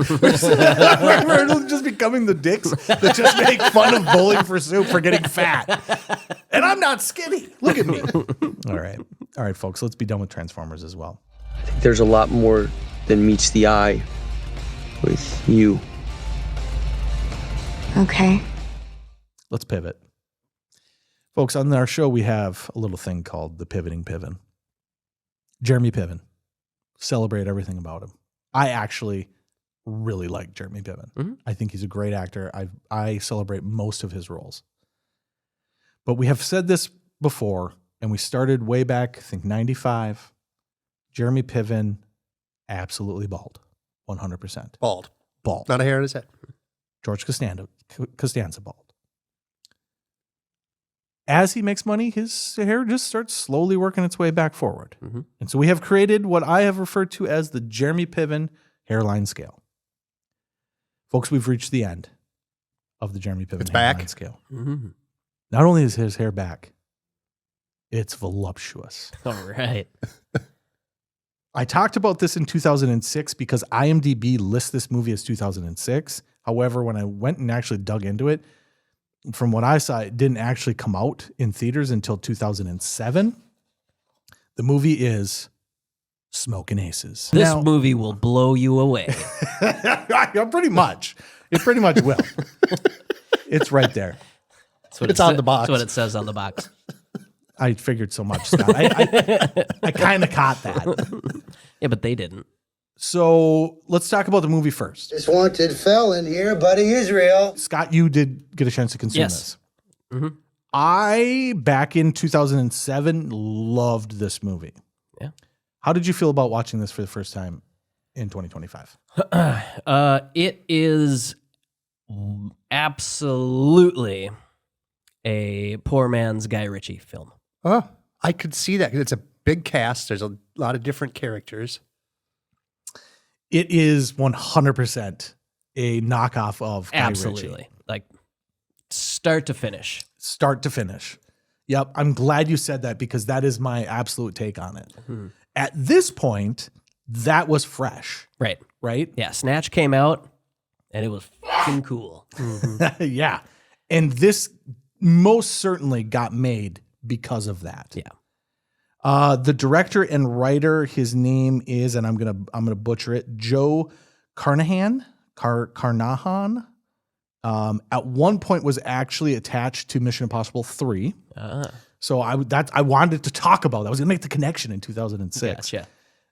just becoming the dicks that just make fun of Bowling for Soup for getting fat. And I'm not skinny. Look at me. All right, folks. Let's be done with Transformers as well. I think there's a lot more than meets the eye with you. Okay. Let's pivot. Folks, on our show, we have a little thing called the Pivoting Piven. Jeremy Piven. Celebrate everything about him. I actually really like Jeremy Piven. Mm-hmm. I think he's a great actor. I celebrate most of his roles. But we have said this before, and we started way back, I think 95. Jeremy Piven, absolutely bald. 100%. Bald. Bald. Not a hair in his head. George Costanza bald. As he makes money, his hair just starts slowly working its way back forward. Mm-hmm. And so we have created what I have referred to as the Jeremy Piven hairline scale. Folks, we've reached the end of the Jeremy Piven hairline scale. Mm-hmm. Not only is his hair back, it's voluptuous. All right. I talked about this in 2006 because IMDb lists this movie as 2006. However, when I went and actually dug into it, from what I saw, it didn't actually come out in theaters until 2007. The movie is Smokin Aces. This movie will blow you away. Yeah, pretty much. It pretty much will. It's right there. It's on the box. That's what it says on the box. I figured so much, Scott. I kind of caught that. Yeah, but they didn't. So let's talk about the movie first. This wanted felon here, buddy Israel. Scott, you did get a chance to consume this. Mm-hmm. I, back in 2007, loved this movie. Yeah. How did you feel about watching this for the first time in 2025? It is absolutely a poor man's Guy Ritchie film. Oh, I could see that because it's a big cast. There's a lot of different characters. It is 100% a knockoff of Guy Absolutely. Ritchie. Like start to finish. Start to finish. Yep. I'm glad you said that because that is my absolute take on it. Mm-hmm. At this point, that was fresh. Right. Right? Yeah. Snatch came out and it was fucking cool. Mm-hmm. Yeah. And this most certainly got made because of that. Yeah. The director and writer, his name is, and I'm gonna butcher it, Joe Carnahan. Carnahan. At one point was actually attached to Mission Impossible 3. So I wanted to talk about that. I was gonna make the connection in 2006. Gotcha.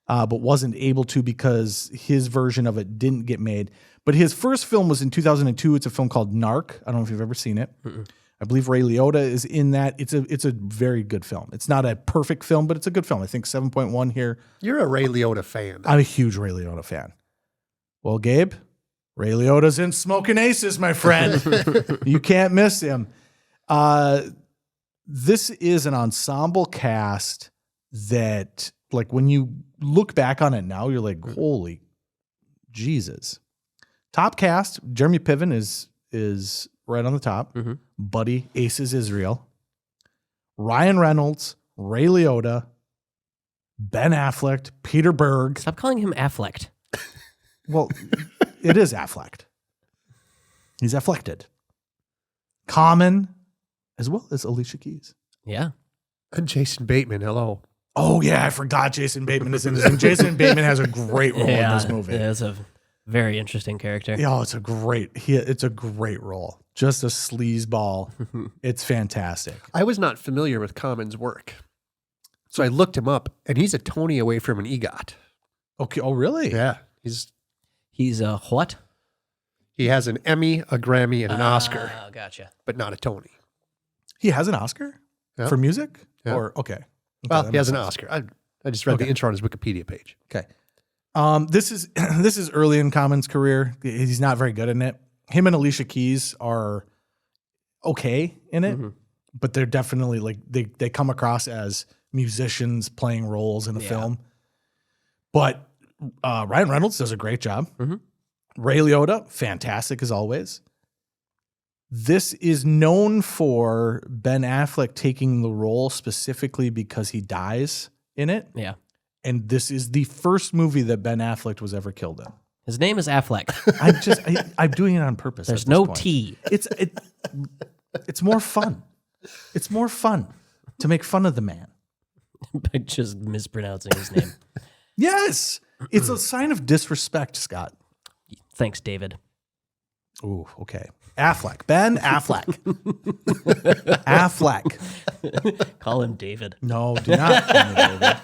But wasn't able to because his version of it didn't get made. But his first film was in 2002. It's a film called Narc. I don't know if you've ever seen it. Mm-mm. I believe Ray Liotta is in that. It's a very good film. It's not a perfect film, but it's a good film. I think 7.1 here. You're a Ray Liotta fan. I'm a huge Ray Liotta fan. Well, Gabe, Ray Liotta's in Smokin Aces, my friend. You can't miss him. This is an ensemble cast that, like, when you look back on it now, you're like, holy Jesus. Top cast, Jeremy Piven is right on the top. Mm-hmm. Buddy Aces Israel. Ryan Reynolds, Ray Liotta, Ben Affleck, Peter Berg. Stop calling him Affleck. Well, it is Affleck. He's afflected. Common, as well as Alicia Keys. Yeah. And Jason Bateman, hello. Oh, yeah, I forgot Jason Bateman is in this. And Jason Bateman has a great role in this movie. Yeah, it's a very interesting character. Yeah, it's a great role. Just a sleazeball. It's fantastic. I was not familiar with Common's work. So I looked him up, and he's a Tony away from an EGOT. Okay. Oh, really? Yeah. He's a what? He has an Emmy, a Grammy, and an Oscar. Oh, gotcha. But not a Tony. He has an Oscar for music? Yeah. Or, okay. Well, he has an Oscar. I just read the intro on his Wikipedia page. Okay. This is early in Common's career. He's not very good in it. Him and Alicia Keys are okay in it, but they're definitely like they come across as musicians playing roles in a film. But Ryan Reynolds does a great job. Mm-hmm. Ray Liotta, fantastic as always. This is known for Ben Affleck taking the role specifically because he dies in it. Yeah. And this is the first movie that Ben Affleck was ever killed in. His name is Affleck. I'm doing it on purpose. There's no T. It's more fun. It's more fun to make fun of the man. By just mispronouncing his name. Yes. It's a sign of disrespect, Scott. Thanks, David. Ooh, okay. Affleck. Ben Affleck. Affleck. Call him David. No, do not call me David.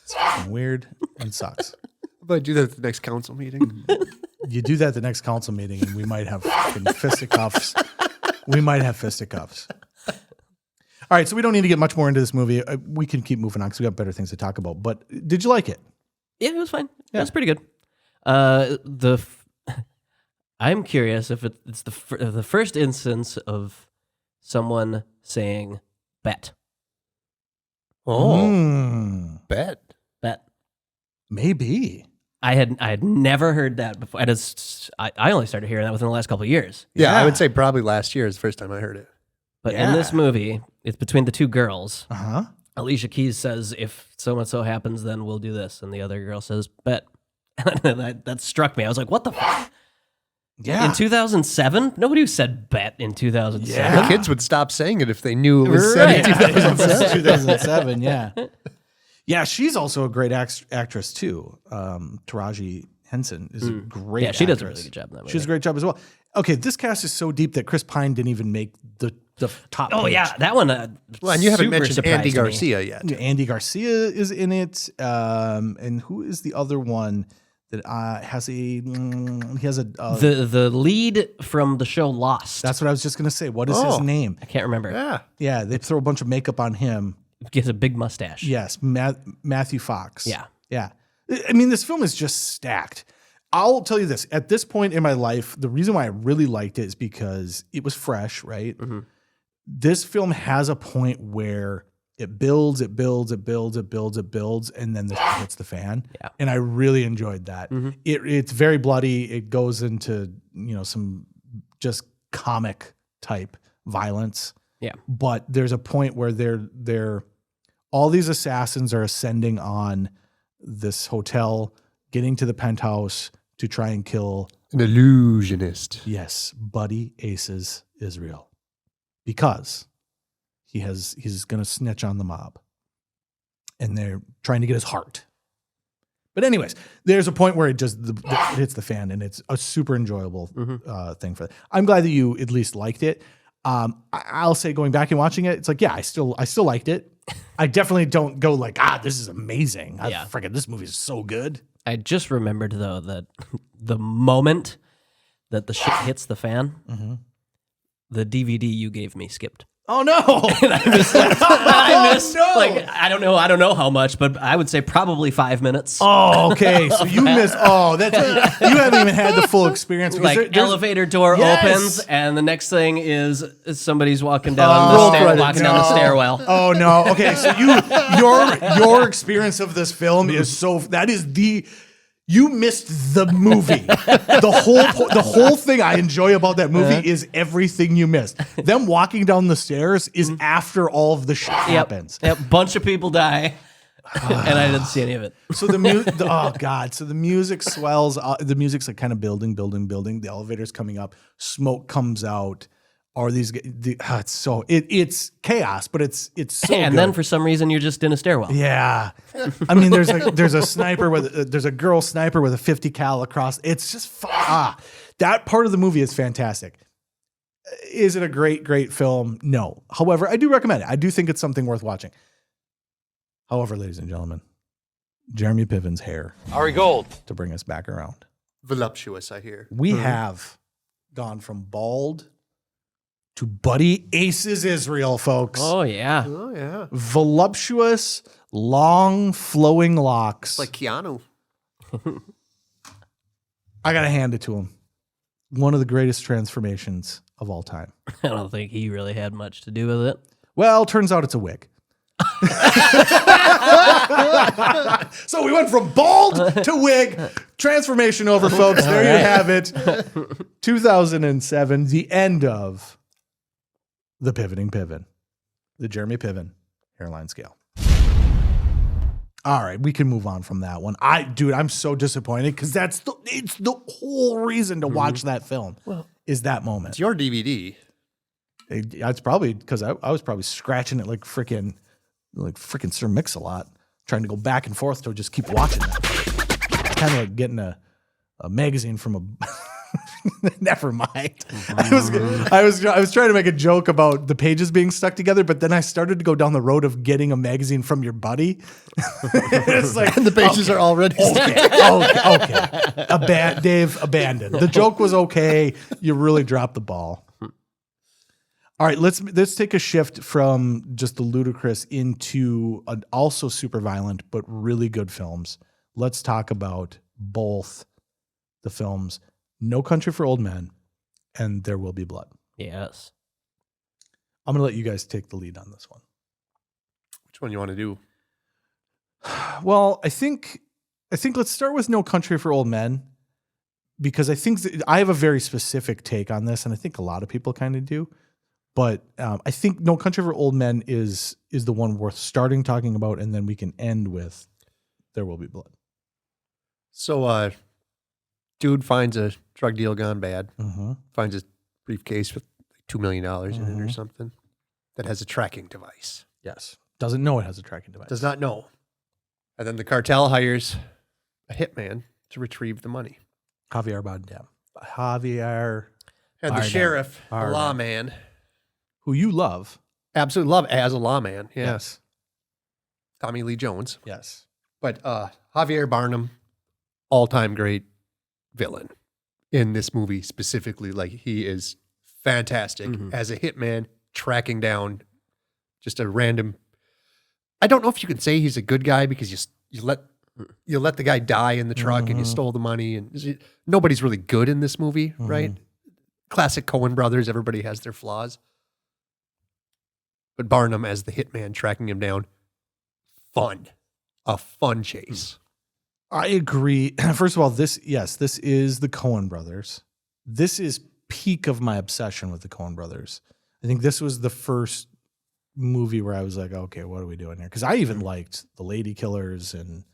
It's fucking weird and sucks. But I do that at the next council meeting. You do that at the next council meeting, and we might have fucking fisticuffs. We might have fisticuffs. All right, so we don't need to get much more into this movie. We can keep moving on because we got better things to talk about. But did you like it? Yeah, it was fine. Yeah. It was pretty good. I'm curious if it's the first instance of someone saying bet. Oh, bet. Maybe. I had never heard that before. I only started hearing that within the last couple of years. Yeah, I would say probably last year is the first time I heard it. But in this movie, it's between the two girls. Uh-huh. Alicia Keys says, if so-and-so happens, then we'll do this. And the other girl says, bet. And that struck me. I was like, what the fuck? Yeah. In 2007? Nobody said bet in 2007. Yeah. The kids would stop saying it if they knew it was said in 2007. 2007, yeah. Yeah, she's also a great actress, too. Taraji Henson is a great actress. She does a really good job in that movie. She does a great job as well. Okay, this cast is so deep that Chris Pine didn't even make the top Oh, page. yeah, that one well, and you haven't super mentioned Andy surprised me. Garcia yet. Andy Garcia is in it. And who is the other one that has a... the lead from the show Lost. That's what I was just going to say. What is his name? I can't remember. Yeah. Yeah, they throw a bunch of makeup on him. He has a big mustache. Yes, Matthew Fox. Yeah. Yeah. I mean, this film is just stacked. I'll tell you this. At this point in my life, the reason why I really liked it is because it was fresh, right? Mm-hmm. This film has a point where it builds, and then the shit hits the fan. Yeah. And I really enjoyed that. Mm-hmm. It's very bloody. It goes into, some just comic type violence. Yeah. But there's a point where they're all these assassins are ascending on this hotel, getting to the penthouse to try and kill an illusionist. Yes, Buddy Aces Israel, because he's going to snitch on the mob, and they're trying to get his heart. But anyways, there's a point where it hits the fan, and it's a super enjoyable thing for that. I'm glad that you at least liked it. I'll say going back and watching it, it's like, yeah, I still liked it. I definitely don't go like, this is amazing. This movie is so good. I just remembered, though, that the moment that the shit hits the fan, the DVD you gave me skipped. Oh no! And I missed, like, I don't know how much, but I would say probably 5 minutes. Oh, okay. So you missed. Oh, you haven't even had the full experience. Like elevator door opens, and the next thing is somebody's walking down down the stairwell. Oh no. Okay, so your experience of this film is you missed the movie. The whole thing I enjoy about that movie is everything you missed. Them walking down the stairs is after all of the shit happens. Yep, bunch of people die, and I didn't see any of it. So So the music swells. The music's like kind of building. The elevator's coming up. Smoke comes out. Or it's chaos, but it's so and good. then for some reason you're just in a stairwell. Yeah, I mean there's a sniper there's a girl sniper with a 50 cal across. It's just that part of the movie is fantastic. Is it a great film? No. However, I do recommend it. I do think it's something worth watching. However, ladies and gentlemen, Jeremy Piven's hair. Ari Gold. To bring us back around. Voluptuous, I hear. We have gone from bald to Buddy Aces Israel, folks. Oh, yeah. Oh, yeah. Voluptuous, long, flowing locks. It's like Keanu. I got to hand it to him. One of the greatest transformations of all time. I don't think he really had much to do with it. Well, turns out it's a wig. So we went from bald to wig. Transformation over, folks. There you have it. 2007, the end of the pivoting Piven. The Jeremy Piven hairline scale. All right, we can move on from that one. I'm so disappointed because it's the whole reason to watch that film. Well, is that moment. It's your DVD. It's probably because I was probably scratching it like freaking Sir Mix-a-Lot, trying to go back and forth to just keep watching that. It's kind of like getting a magazine from a. Never mind. I was trying to make a joke about the pages being stuck together, but then I started to go down the road of getting a magazine from your buddy. It's like, and the pages are already okay. Dave abandoned. The joke was okay. You really dropped the ball. All right, let's take a shift from just the ludicrous into also super violent but really good films. Let's talk about both the films No Country for Old Men and There Will Be Blood. Yes. I'm going to let you guys take the lead on this one. Which one you want to do? Well, I think let's start with No Country for Old Men, because I think I have a very specific take on this, and I think a lot of people kind of do. But I think No Country for Old Men is the one worth starting talking about, and then we can end with There Will Be Blood. So, dude finds a drug deal gone bad. Mm-hmm. Finds a briefcase with $2 million in it or something that has a tracking device. Yes. Doesn't know it has a tracking device. Does not know. And then the cartel hires a hitman to retrieve the money. Javier Bardem. Javier. And the sheriff, a lawman. Who you love. Absolutely love as a lawman. Yeah. Yes. Tommy Lee Jones. Yes. But Javier Bardem, all-time great villain in this movie specifically. Like, he is fantastic as a hitman tracking down just a random. I don't know if you can say he's a good guy because you let the guy die in the truck and you stole the money, and nobody's really good in this movie, right? Classic Coen brothers. Everybody has their flaws. But Barnum as the hitman tracking him down, a fun chase. I agree. First of all, this is the Coen brothers. This is peak of my obsession with the Coen brothers. I think this was the first movie where I was like, okay, what are we doing here? Because I even liked The Lady Killers, and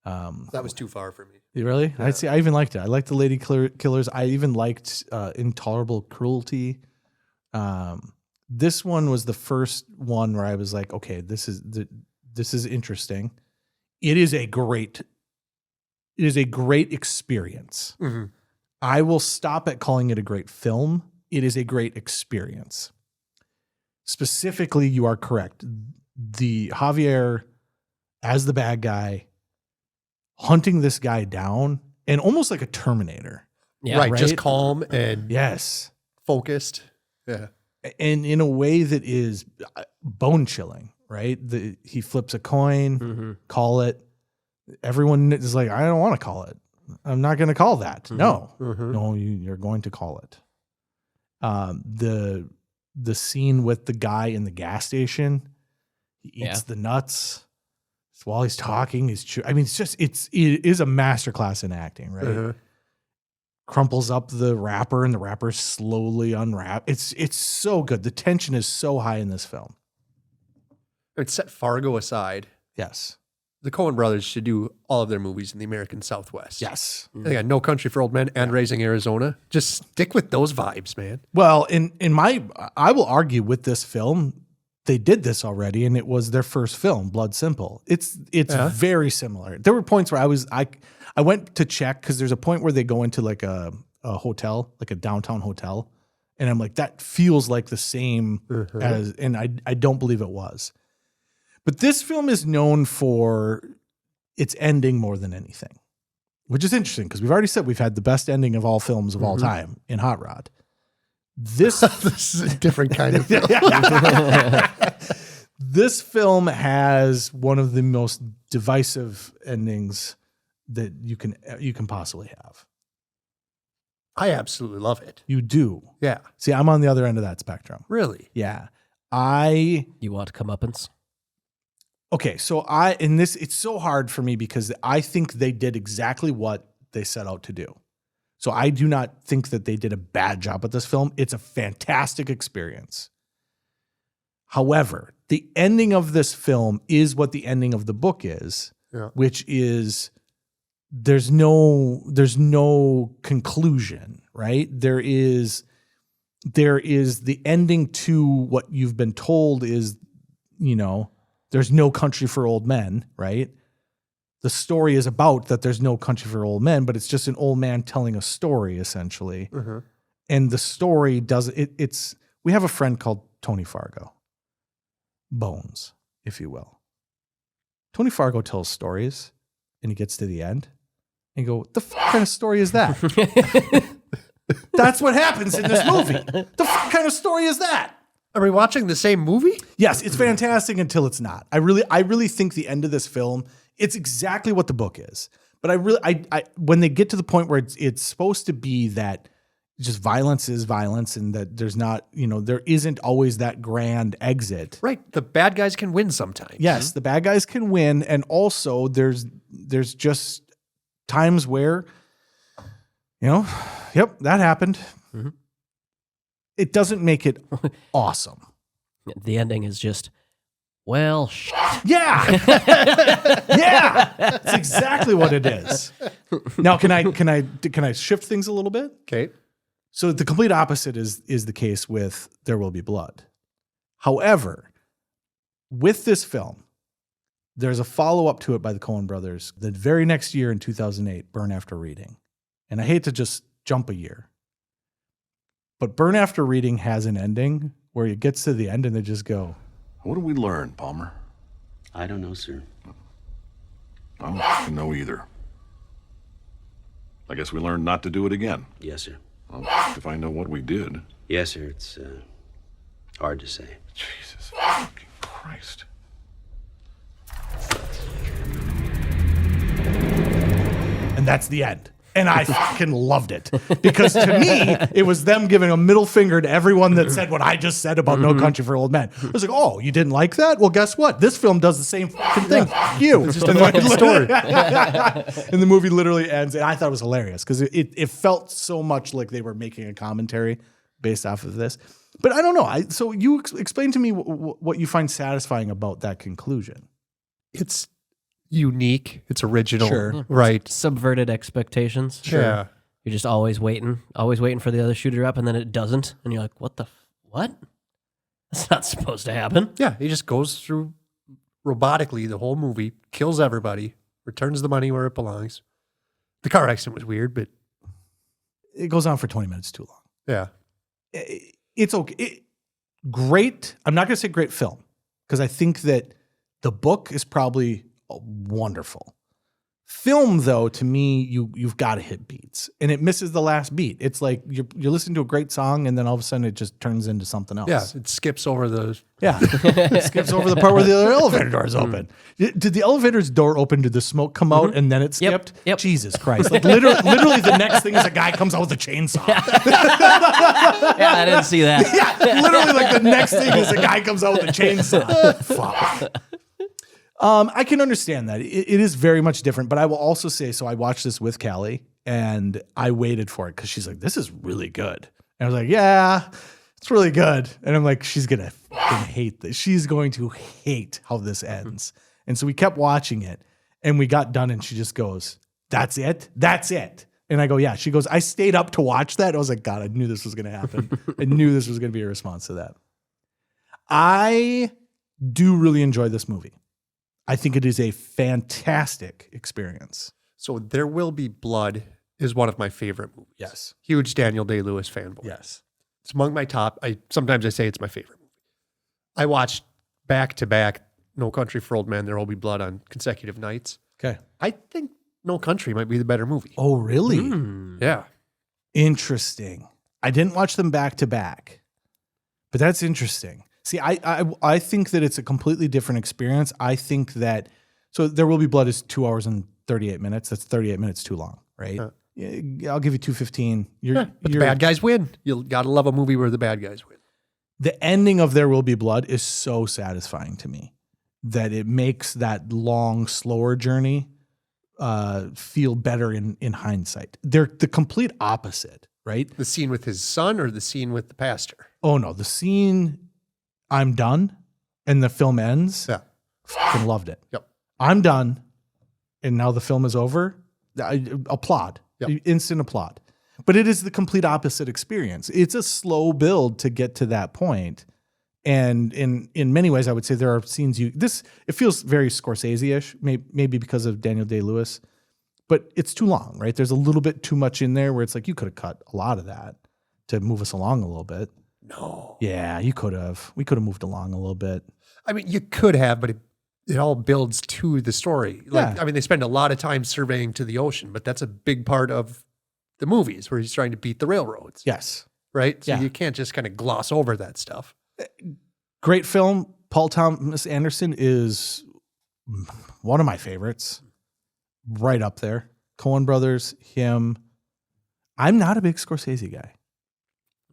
that was too far for me. You really? Yeah. I even liked it. I liked The Lady Killers. I even liked Intolerable Cruelty. This one was the first one where I was like, okay, this is interesting. It is a great experience. I will stop at calling it a great film. It is a great experience. Specifically, you are correct. The Javier as the bad guy hunting this guy down, and almost like a Terminator. Yeah, right. Just calm and focused. Yeah. And in a way that is bone chilling, right? He flips a coin, call it. Everyone is like, I don't want to call it. I'm not going to call that. No, you're going to call it. The scene with the guy in the gas station, he eats the nuts. So while he's talking, it is a masterclass in acting, right? Crumples up the wrapper, and the wrapper slowly unwrap. It's so good. The tension is so high in this film. It's set Fargo aside. Yes. The Coen brothers should do all of their movies in the American Southwest. Yes. They got No Country for Old Men and Raising Arizona. Just stick with those vibes, man. Well, I will argue with this film, they did this already, and it was their first film, Blood Simple. It's very similar. There were points where I went to check, because there's a point where they go into like a hotel, like a downtown hotel, and I'm like, that feels like the same as, and I don't believe it was. But this film is known for its ending more than anything, which is interesting because we've already said we've had the best ending of all films of all time in Hot Rod. This is a different kind of film. This film has one of the most divisive endings that you can possibly have. I absolutely love it. You do? Yeah. See, I'm on the other end of that spectrum. Really? Yeah. You want comeuppance? Okay, so it's so hard for me because I think they did exactly what they set out to do. So I do not think that they did a bad job with this film. It's a fantastic experience. However, the ending of this film is what the ending of the book is, which is there's no conclusion, right? There is the ending to what you've been told is, there's no country for old men, right? The story is about that there's no country for old men, but it's just an old man telling a story essentially. Mm-hmm. And the story we have a friend called Tony Fargo, Bones, if you will. Tony Fargo tells stories and he gets to the end and you go, the kind of story is that? That's what happens in this movie. The kind of story is that? Are we watching the same movie? Yes, it's fantastic until it's not. I really think the end of this film, it's exactly what the book is. But I when they get to the point where it's supposed to be that just violence is violence and that there's not, there isn't always that grand exit. Right. The bad guys can win sometimes. Yes, the bad guys can win. And also there's just times where, yep, that happened. Mm-hmm. It doesn't make it awesome. The ending is just, well, shit. Yeah. Yeah. That's exactly what it is. Now, can I shift things a little bit? Okay. So the complete opposite is the case with There Will Be Blood. However, with this film, there's a follow-up to it by the Coen brothers the very next year in 2008, Burn After Reading. And I hate to just jump a year, but Burn After Reading has an ending where it gets to the end and they just go, what did we learn, Palmer? I don't know, sir. I don't know either. I guess we learned not to do it again. Yes, sir. Well, if I know what we did. Yes, sir. It's hard to say. Jesus fucking Christ. And that's the end. And I fucking loved it. Because to me, it was them giving a middle finger to everyone that said what I just said about No Country for Old Men. I was like, oh, you didn't like that? Well, guess what? This film does the same fucking thing. Fuck you. It's just a fucking story. And the movie literally ends. And I thought it was hilarious because it felt so much like they were making a commentary based off of this. But I don't know. So you explain to me what you find satisfying about that conclusion. It's unique. It's original. Sure. Right. Subverted expectations. Sure. Yeah. You're just always waiting for the other shoe to drop, and then it doesn't. And you're like, what? That's not supposed to happen. Yeah. He just goes through robotically the whole movie, kills everybody, returns the money where it belongs. The car accident was weird, but it goes on for 20 minutes too long. Yeah. It's okay. Great. I'm not going to say great film because I think that the book is probably wonderful. Film, though, to me, you've got to hit beats, and it misses the last beat. It's like you're listening to a great song, and then all of a sudden it just turns into something else. Yeah, it skips over the it skips over the part where the elevator door is open. Did the elevator's door open? Did the smoke come out and then it skipped? Yep. Jesus Christ! Like literally, the next thing is a guy comes out with a chainsaw. Yeah, I didn't see that. Yeah, literally, like the next thing is a guy comes out with a chainsaw. Fuck. I can understand that. It is very much different, but I will also say, so I watched this with Callie and I waited for it because she's like, this is really good. And I was like, yeah, it's really good. And I'm like, she's going to fucking hate this. She's going to hate how this ends. And so we kept watching it and we got done and she just goes, that's it? That's it. And I go, yeah. She goes, I stayed up to watch that. I was like, God, I knew this was going to happen. I knew this was going to be a response to that. I do really enjoy this movie. I think it is a fantastic experience. So There Will Be Blood is one of my favorite movies. Yes. Huge Daniel Day-Lewis fanboy. Yes. It's among my top. Sometimes I say it's my favorite movie. I watched back to back No Country for Old Men, There Will Be Blood on consecutive nights. Okay. I think No Country might be the better movie. Oh, really? Yeah. Interesting. I didn't watch them back to back, but that's interesting. See, I think that it's a completely different experience. I think that, so There Will Be Blood is 2 hours and 38 minutes. That's 38 minutes too long, right? I'll give you 2:15. But the bad guys win. You got to love a movie where the bad guys win. The ending of There Will Be Blood is so satisfying to me. that it makes that long, slower journey feel better in hindsight. They're the complete opposite, right? The scene with his son or the scene with the pastor? Oh no, the scene, I'm done, and the film ends. Yeah. Fucking loved it. Yep. I'm done, and now the film is over. I applaud. Yep. Instant applaud. But it is the complete opposite experience. It's a slow build to get to that point. And in many ways, I would say there are scenes it feels very Scorsese-ish, maybe because of Daniel Day-Lewis, but it's too long, right? There's a little bit too much in there where it's like, you could have cut a lot of that to move us along a little bit. No. Yeah, you could have. We could have moved along a little bit. I mean, you could have, but it all builds to the story. Like, Yeah. I mean, they spend a lot of time surveying to the ocean, but that's a big part of the movies where he's trying to beat the railroads. Yes. Right? So Yeah. you can't just kind of gloss over that stuff. Great film. Paul Thomas Anderson is one of my favorites. Right up there. Coen Brothers, him. I'm not a big Scorsese guy.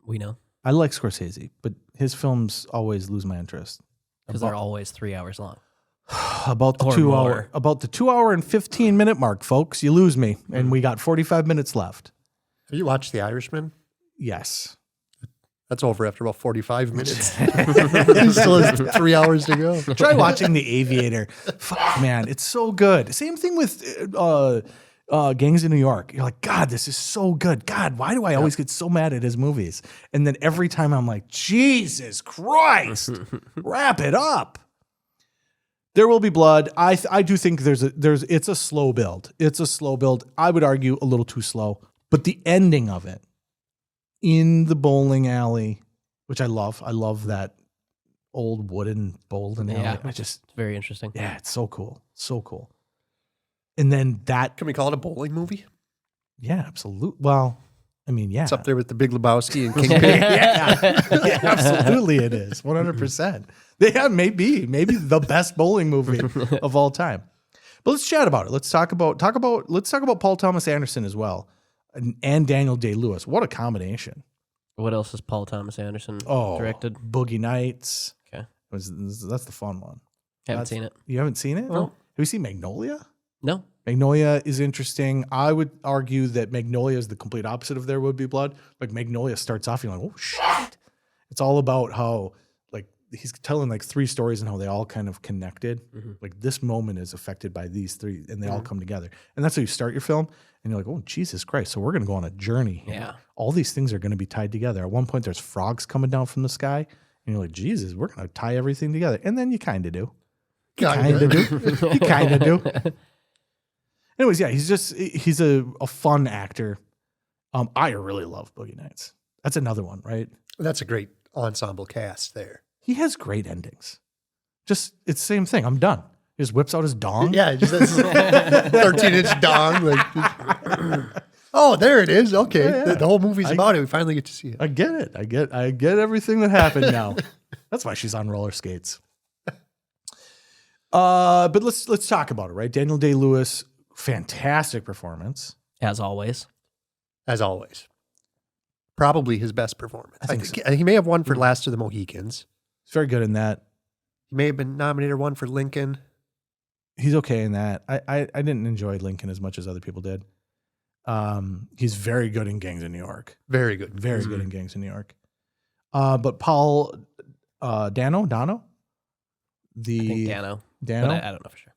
We know. I like Scorsese, but his films always lose my interest. Because they're always 3 hours long. About the Or 2 more. hour, about the 2 hour and 15 minute mark, folks. You lose me, and we got 45 minutes left. Have you watched The Irishman? Yes. That's over after about 45 minutes. He still has 3 hours to go. Try watching The Aviator. Fuck, man, it's so good. Same thing with Gangs of New York. You're like, God, this is so good. God, why do I always get so mad at his movies? And then every time I'm like, Jesus Christ, wrap it up. There Will Be Blood. I do think it's a slow build. It's a slow build. I would argue a little too slow. But the ending of it in the bowling alley, which I love. I love that old wooden bowling alley. Yeah, It's very interesting. Yeah, it's so cool. So cool. And then that. Can we call it a bowling movie? Yeah, absolutely. Well, I mean, yeah. It's up there with The Big Lebowski and Kingpin. Yeah, absolutely it is. 100%. Yeah, maybe the best bowling movie of all time. But let's chat about it. Let's talk about Paul Thomas Anderson as well. And Daniel Day-Lewis. What a combination. What else has Paul Thomas Anderson Oh, directed? Boogie Nights. Okay. That's the fun one. Haven't seen it. You haven't seen it? No. Have you seen Magnolia? No. Magnolia is interesting. I would argue that Magnolia is the complete opposite of There Would Be Blood. Like Magnolia starts off, you're like, oh shit. It's all about how like he's telling like three stories and how they all kind of connected. Mm-hmm. Like this moment is affected by these three and they all come together. And that's how you start your film. And you're like, oh, Jesus Christ. So we're going to go on a journey here. Yeah. All these things are going to be tied together. At one point, there's frogs coming down from the sky. And you're like, Jesus, we're going to tie everything together. And then you kind of do. You kind of do. You kind of do. Anyways, yeah, he's a fun actor. I really love Boogie Nights. That's another one, right? That's a great ensemble cast there. He has great endings. Just, it's the same thing. I'm done. He just whips out his dong. Yeah, just 13-inch dong. Like, oh, there it is. Okay. Yeah. The whole movie's about it. We finally get to see it. I get it. I get everything that happened now. That's why she's on roller skates. But let's talk about it, right? Daniel Day-Lewis, fantastic performance. As always. As always. Probably his best performance. I think so. He may have won for Last of the Mohicans. He's very good in that. He may have been nominated or won for Lincoln. He's okay in that. I didn't enjoy Lincoln as much as other people did. He's very good in Gangs of New York. Very good. Very good in Gangs of New York. But Paul Dano? I think Dano. But I don't know for sure.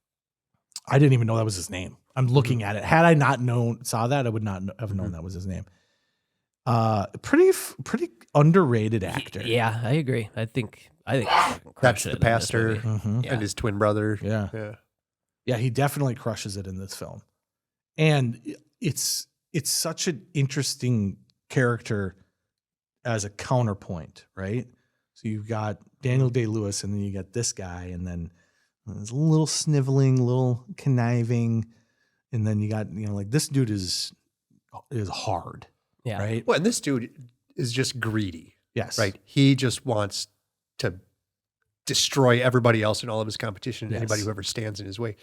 I didn't even know that was his name. I'm looking at it. Had I not saw that, I would not have known that was his name. Pretty underrated actor. Yeah, I agree. I think That's the pastor and his twin brother. Yeah, he definitely crushes it in this film. And it's such an interesting character as a counterpoint, right? So you've got Daniel Day-Lewis, and then you got this guy, and then there's a little sniveling, little conniving, and then you got, like this dude is hard. Yeah. Right. Well, and this dude is just greedy. Yes. Right. He just wants to destroy everybody else in all of his competition, and anybody who ever stands in his way.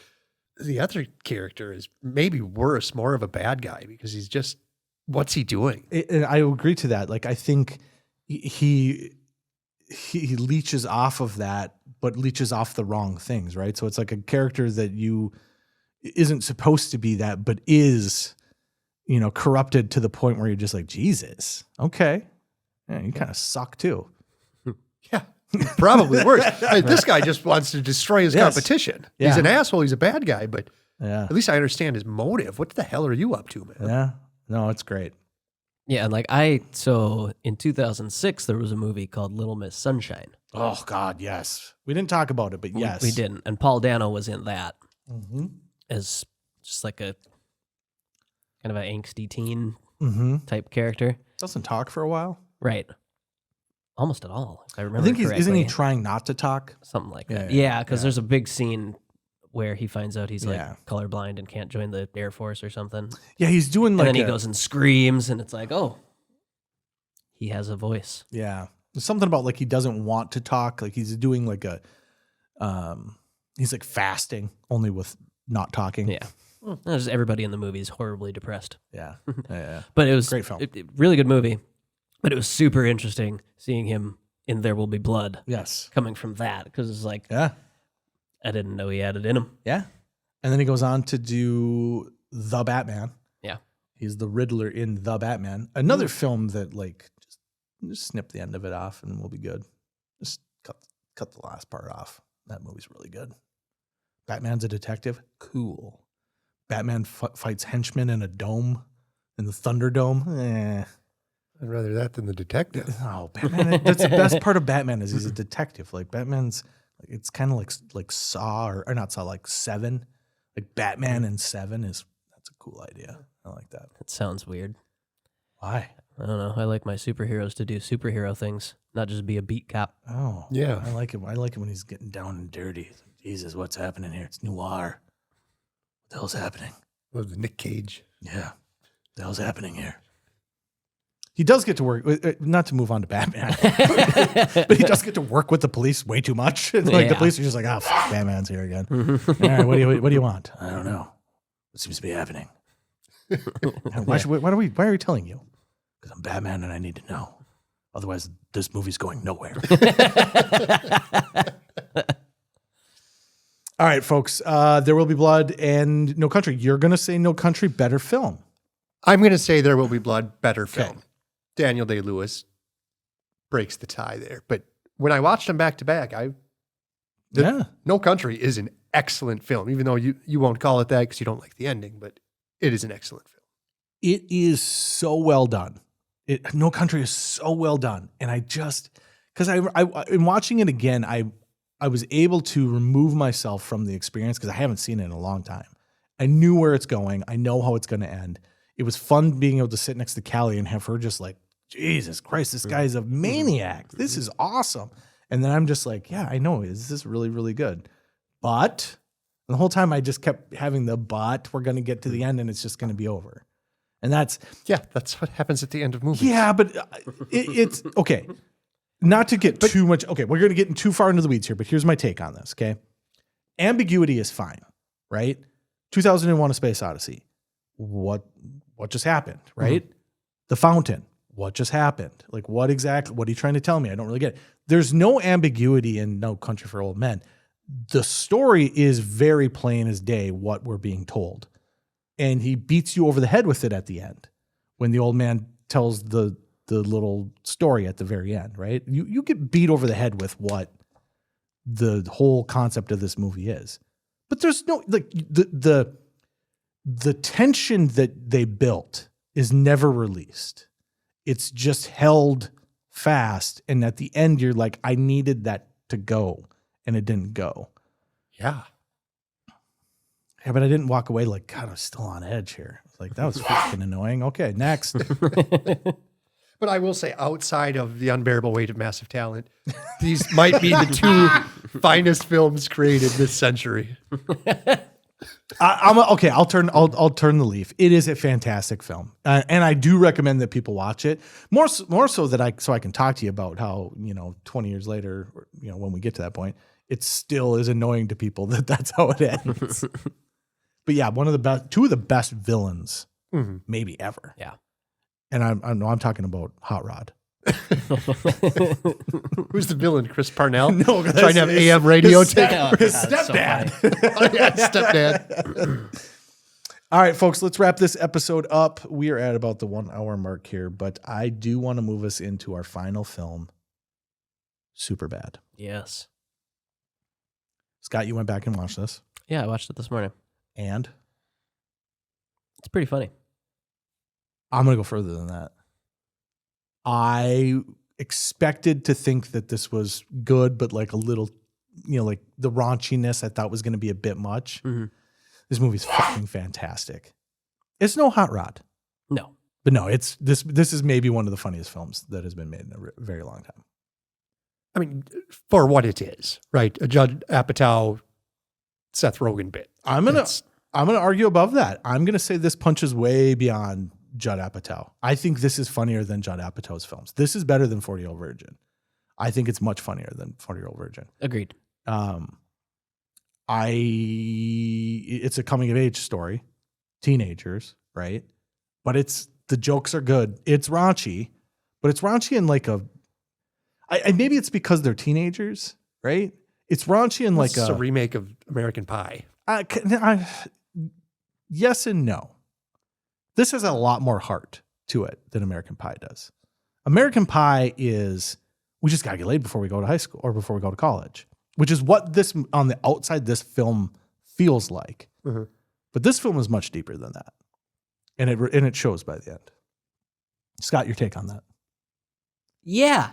The other character is maybe worse, more of a bad guy, because he's just, what's he doing? And I agree to that. Like, I think he leeches off of that but leeches off the wrong things, right? So it's like a character that isn't supposed to be that, but is, corrupted to the point where you're just like, Jesus, okay. Yeah, you kind of suck too. Yeah, probably worse. This guy just wants to destroy his competition. Yeah. He's an asshole. He's a bad guy, but yeah. At least I understand his motive. What the hell are you up to, man? Yeah. No, it's great. Yeah, and so in 2006, there was a movie called Little Miss Sunshine. Oh, God, yes. We didn't talk about it, but yes. We didn't. And Paul Dano was in that Mhm. as just like a kind of an angsty teen Mhm. type character. Doesn't talk for a while. Right. Almost at all, if I remember I think correctly. isn't he trying not to talk? Something like that. Yeah, Yeah, because there's a big scene where he finds out he's Yeah. like colorblind and can't join the Air Force or something. Yeah, he's doing And like then he goes and screams, and it's like, oh, he has a voice. Yeah. There's something about like he doesn't want to talk. Like he's doing like he's like fasting only with not talking. Yeah. There's everybody in the movie is horribly depressed. Yeah. Yeah. But it was Great film. Really good movie. But it was super interesting seeing him in There Will Be Blood. Yes. Coming from that. Because it's like, Yeah. I didn't know he had it in him. Yeah. And then he goes on to do The Batman. Yeah. He's the Riddler in The Batman. Another film that like just snip the end of it off and we'll be good. Just cut the last part off. That movie's really good. Batman's a detective. Cool. Batman fights henchmen in a dome, in the Thunderdome. I'd rather that than the detective. Oh, Batman! That's the best part of Batman is he's a detective. Like Batman's, it's kind of like Saw or not Saw, like Seven. Like Batman and Seven that's a cool idea. I like that. It sounds weird. Why? I don't know. I like my superheroes to do superhero things, not just be a beat cop. Oh, yeah. I like it. I like it when he's getting down and dirty. Jesus, what's happening here? It's noir. What the hell's happening? Well, the Nick Cage. Yeah. What the hell's happening here? He does get to work, not to move on to Batman, but he does get to work with the police way too much. And like the police are just like, fuck, Batman's here again. All right, what do you want? I don't know. What seems to be happening? Why are we telling you? Because I'm Batman and I need to know. Otherwise, this movie's going nowhere. All right, folks. There Will Be Blood and No Country. You're going to say No Country, better film. I'm going to say There Will Be Blood, better film. Daniel Day-Lewis breaks the tie there. But when I watched them back to back, No Country is an excellent film, even though you won't call it that because you don't like the ending, but it is an excellent film. It is so well done. No Country is so well done. And I just, because in watching it again, I was able to remove myself from the experience because I haven't seen it in a long time. I knew where it's going. I know how it's going to end. It was fun being able to sit next to Callie and have her just like, Jesus Christ, this guy's a maniac. This is awesome. And then I'm just like, yeah, I know. This is really, really good. But the whole time I just kept having we're going to get to the end and it's just going to be over. And that's what happens at the end of movies. Yeah, but it's okay. Not to get too much. Okay, we're going to get too far into the weeds here, but here's my take on this, okay? Ambiguity is fine, right? 2001: A Space Odyssey. What just happened, right? Mm-hmm. The Fountain. What just happened? Like, what are you trying to tell me? I don't really get it. There's no ambiguity in No Country for Old Men. The story is very plain as day what we're being told. And he beats you over the head with it at the end when the old man tells the little story at the very end, right? You get beat over the head with what the whole concept of this movie is. But there's no, like, the tension that they built is never released. It's just held fast. And at the end, you're like, I needed that to go. And it didn't go. Yeah. Yeah, but I didn't walk away like, God, I'm still on edge here. Like, that was freaking annoying. Okay, next. But I will say, outside of The Unbearable Weight of Massive Talent, these might be the two finest films created this century. I'll turn the leaf. It is a fantastic film, and I do recommend that people watch it more so that I can talk to you about how 20 years later, when we get to that point, it still is annoying to people that that's how it ends. But yeah, two of the best villains maybe ever. Yeah, and I'm talking about Hot Rod. Who's the villain? Chris Parnell? No, trying to have AM radio take his stepdad. Stepdad. All right, folks, let's wrap this episode up. We are at about the 1 hour mark here, but I do want to move us into our final film, Superbad. Yes. Scott, you went back and watched this. Yeah, I watched it this morning. And? It's pretty funny. I'm going to go further than that. I expected to think that this was good, but like a little, like the raunchiness I thought was going to be a bit much. Mm-hmm. This movie's fucking fantastic. It's no Hot Rod. No. But no, it's this is maybe one of the funniest films that has been made in a very long time. I mean, for what it is, right? A Judd Apatow, Seth Rogen bit. I'm gonna argue above that. I'm gonna say this punches way beyond Judd Apatow. I think this is funnier than Judd Apatow's films. This is better than 40-Year-Old Virgin. I think it's much funnier than 40-Year-Old Virgin. Agreed. It's a coming of age story, teenagers, right? But the jokes are good. It's raunchy, but it's raunchy in like maybe it's because they're teenagers, right? It's raunchy in like a remake of American Pie. Yes and no. This has a lot more heart to it than American Pie does. American Pie is, we just got to get laid before we go to high school or before we go to college, which is what this, on the outside, this film feels like. Mm-hmm. But this film is much deeper than that. And it shows by the end. Scott, your take on that? Yeah.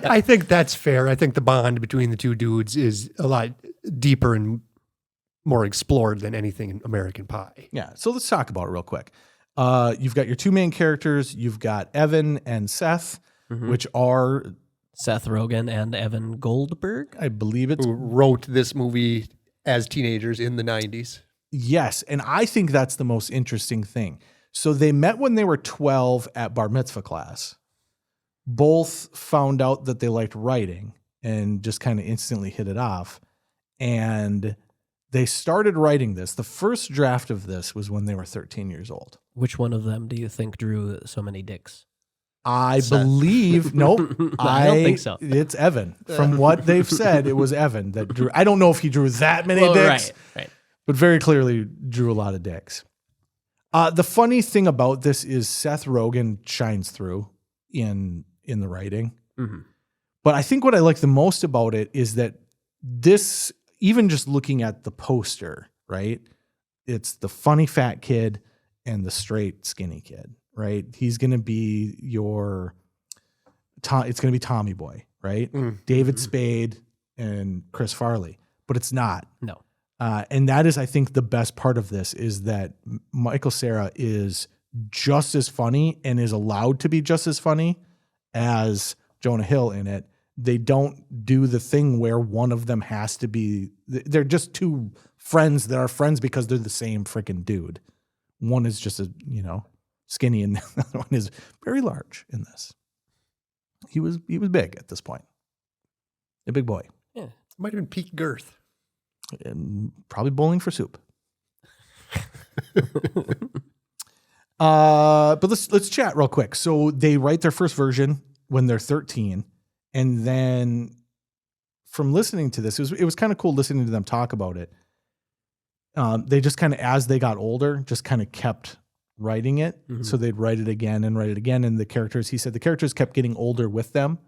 I think that's fair. I think the bond between the two dudes is a lot deeper and more explored than anything in American Pie. Yeah. So let's talk about it real quick. You've got your two main characters. You've got Evan and Seth, which are Seth Rogen and Evan Goldberg. I believe who wrote this movie as teenagers in the 90s. Yes. And I think that's the most interesting thing. So they met when they were 12 at bar mitzvah class. Both found out that they liked writing and just kind of instantly hit it off. And they started writing this. The first draft of this was when they were 13 years old. Which one of them do you think drew so many dicks? I believe, nope. I don't think so. It's Evan. From what they've said, it was Evan that drew. I don't know if he drew that many dicks, right. But very clearly drew a lot of dicks. The funny thing about this is Seth Rogen shines through in the writing. Mm-hmm. But I think what I like the most about it is that this, even just looking at the poster, right? It's the funny fat kid and the straight skinny kid, right? He's going to be it's going to be Tommy Boy, right? David Spade and Chris Farley, but it's not. No. And that is, I think, the best part of this is that Michael Cera is just as funny and is allowed to be just as funny as Jonah Hill in it. They don't do the thing where one of them has to be, they're just two friends that are friends because they're the same freaking dude. One is just skinny and the other one is very large in this. He was big at this point. A big boy. Yeah. Might have been peak girth. And probably bowling for soup. But let's chat real quick. So they write their first version when they're 13. And then from listening to this, it was kind of cool listening to them talk about it. They just kind of, as they got older, just kind of kept writing it. Mm-hmm. So they'd write it again and write it again. And he said the characters kept getting older with them.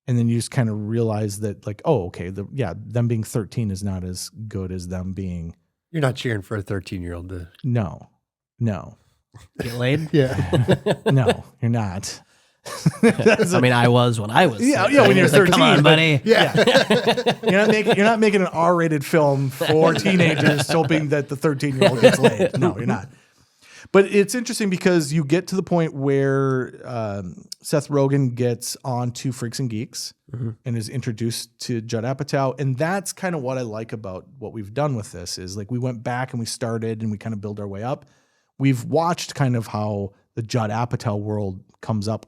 And then you just kind of realize that, like, oh, okay, them being 13 is not as good as them being. You're not cheering for a 13-year-old to. No. Get laid? Yeah. No, you're not. I was when I was. Yeah, when you're 13. Come on, buddy. Yeah. You're not making an R-rated film for teenagers hoping that the 13-year-old gets laid. No, you're not. But it's interesting because you get to the point where Seth Rogen gets on to Freaks and Geeks and is introduced to Judd Apatow. And that's kind of what I like about what we've done with this is like we went back and we started and we kind of build our way up. We've watched kind of how the Judd Apatow world comes up.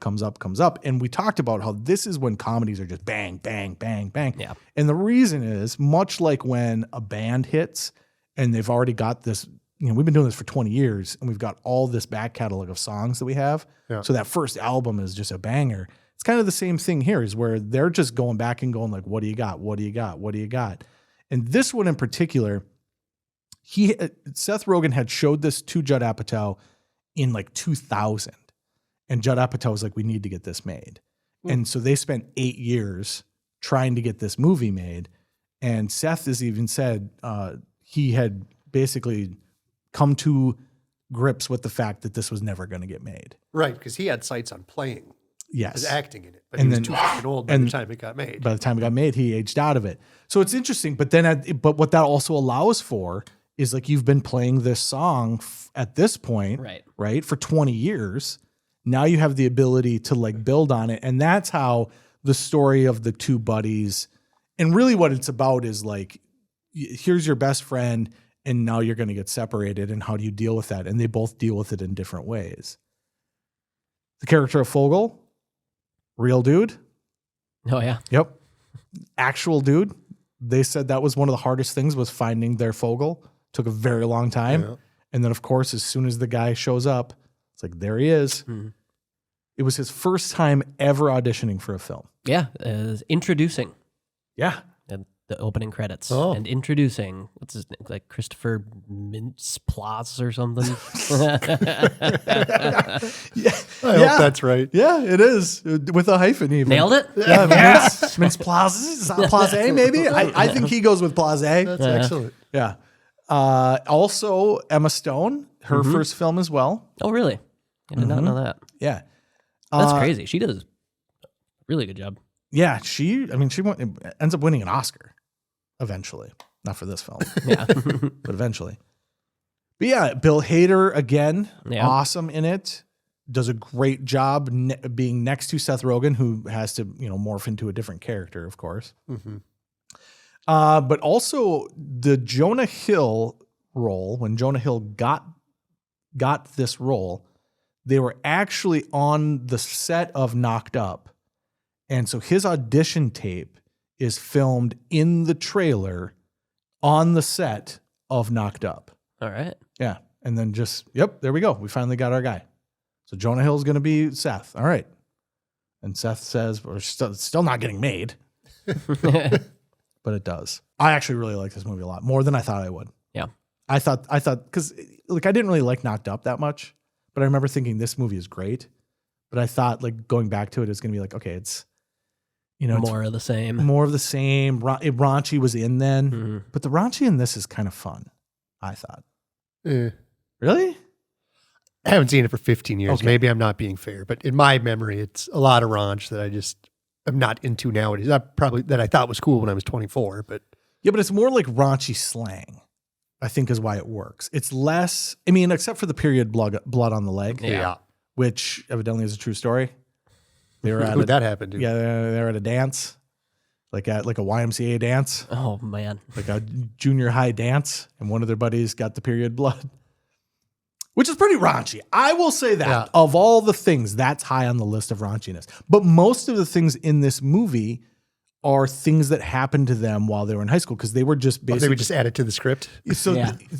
And we talked about how this is when comedies are just bang, bang, bang, bang. Yeah. And the reason is much like when a band hits and they've already got this, we've been doing this for 20 years and we've got all this back catalog of songs that we have. Yeah. So that first album is just a banger. It's kind of the same thing here, is where they're just going back and going like, what do you got? What do you got? What do you got? And this one in particular, Seth Rogen had showed this to Judd Apatow in like 2000. And Judd Apatow was like, we need to get this made. And so they spent 8 years trying to get this movie made. And Seth has even said he had basically come to grips with the fact that this was never going to get made. Right, because he had sights on playing. Yes. As acting in it. But he was too fucking old by the time it got made. By the time it got made, he aged out of it. So it's interesting. But but what that also allows for is like, you've been playing this song at this point, right, for 20 years. Now you have the ability to like build on it. And that's how the story of the two buddies, and really what it's about is like, here's your best friend and now you're going to get separated, and how do you deal with that? And they both deal with it in different ways. The character of Fogel, real dude. Oh yeah. Yep. Actual dude. They said that was one of the hardest things, was finding their Fogel. Took a very long time. Yeah. And then of course, as soon as the guy shows up, it's like, there he is. Mm-hmm. It was his first time ever auditioning for a film. Yeah. Introducing. Yeah. And the opening credits. Oh. And introducing, what's his name? Like Christopher Mintz-Plasse or something. I hope that's right. Yeah, it is. With a hyphen even. Nailed it? Yeah. Mintz-Plasse, maybe? I think he goes with Plasse. That's excellent. Yeah. Also, Emma Stone, her first film as well. Oh, really? I did not know that. Yeah. That's crazy. She does a really good job. Yeah, she ends up winning an Oscar eventually. Not for this film. Yeah. But eventually. But yeah, Bill Hader, again, awesome in it. Does a great job being next to Seth Rogen, who has to, morph into a different character, of course. Mm-hmm. But also the Jonah Hill role, when Jonah Hill got this role, they were actually on the set of Knocked Up. And so his audition tape is filmed in the trailer on the set of Knocked Up. All right. Yeah. And then there we go. We finally got our guy. So Jonah Hill's going to be Seth. All right. And Seth says, we're still not getting made. But it does. I actually really like this movie a lot, more than I thought I would. Yeah. I thought, because I didn't really like Knocked Up that much, but I remember thinking this movie is great. But I thought going back to it is going to be like, okay, it's, more of the same. More of the same. Raunchy was in then, but the raunchy in this is kind of fun, I thought. Really? I haven't seen it for 15 years. Okay. Maybe I'm not being fair, but in my memory, it's a lot of raunch that I just am not into nowadays. That I thought was cool when I was 24, but yeah, but it's more like raunchy slang, I think, is why it works. It's less, except for the period blood on the leg. Yeah. Which evidently is a true story. They were at that happened to? Yeah, they're at a dance, like a YMCA dance. Oh man, like a junior high dance, and one of their buddies got the period blood, which is pretty raunchy. I will say that of all the things, that's high on the list of raunchiness. But most of the things in this movie are things that happened to them while they were in high school, because they were just basically they would just add it to the script. So,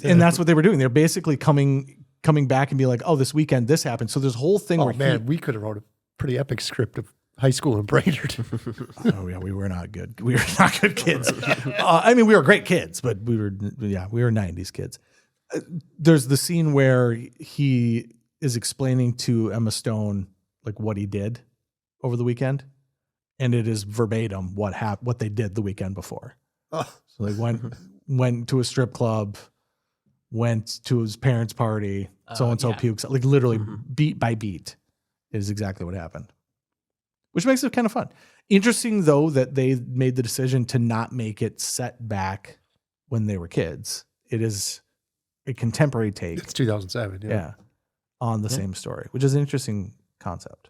and that's what they were doing. They're basically coming back and be like, oh, this weekend this happened. So there's a whole thing where we could have wrote a pretty epic script of high school in Brainerd. Oh yeah, we were not good. We were not good kids. We were great kids, but we were 90s kids. There's the scene where he is explaining to Emma Stone what he did over the weekend, and it is verbatim what they did the weekend before. Oh. So they went to a strip club, went to his parents' party, so-and-so pukes. Literally beat by beat is exactly what happened. Which makes it kind of fun. Interesting, though, that they made the decision to not make it set back when they were kids. It is a contemporary take. It's 2007, yeah. On the same story, which is an interesting concept.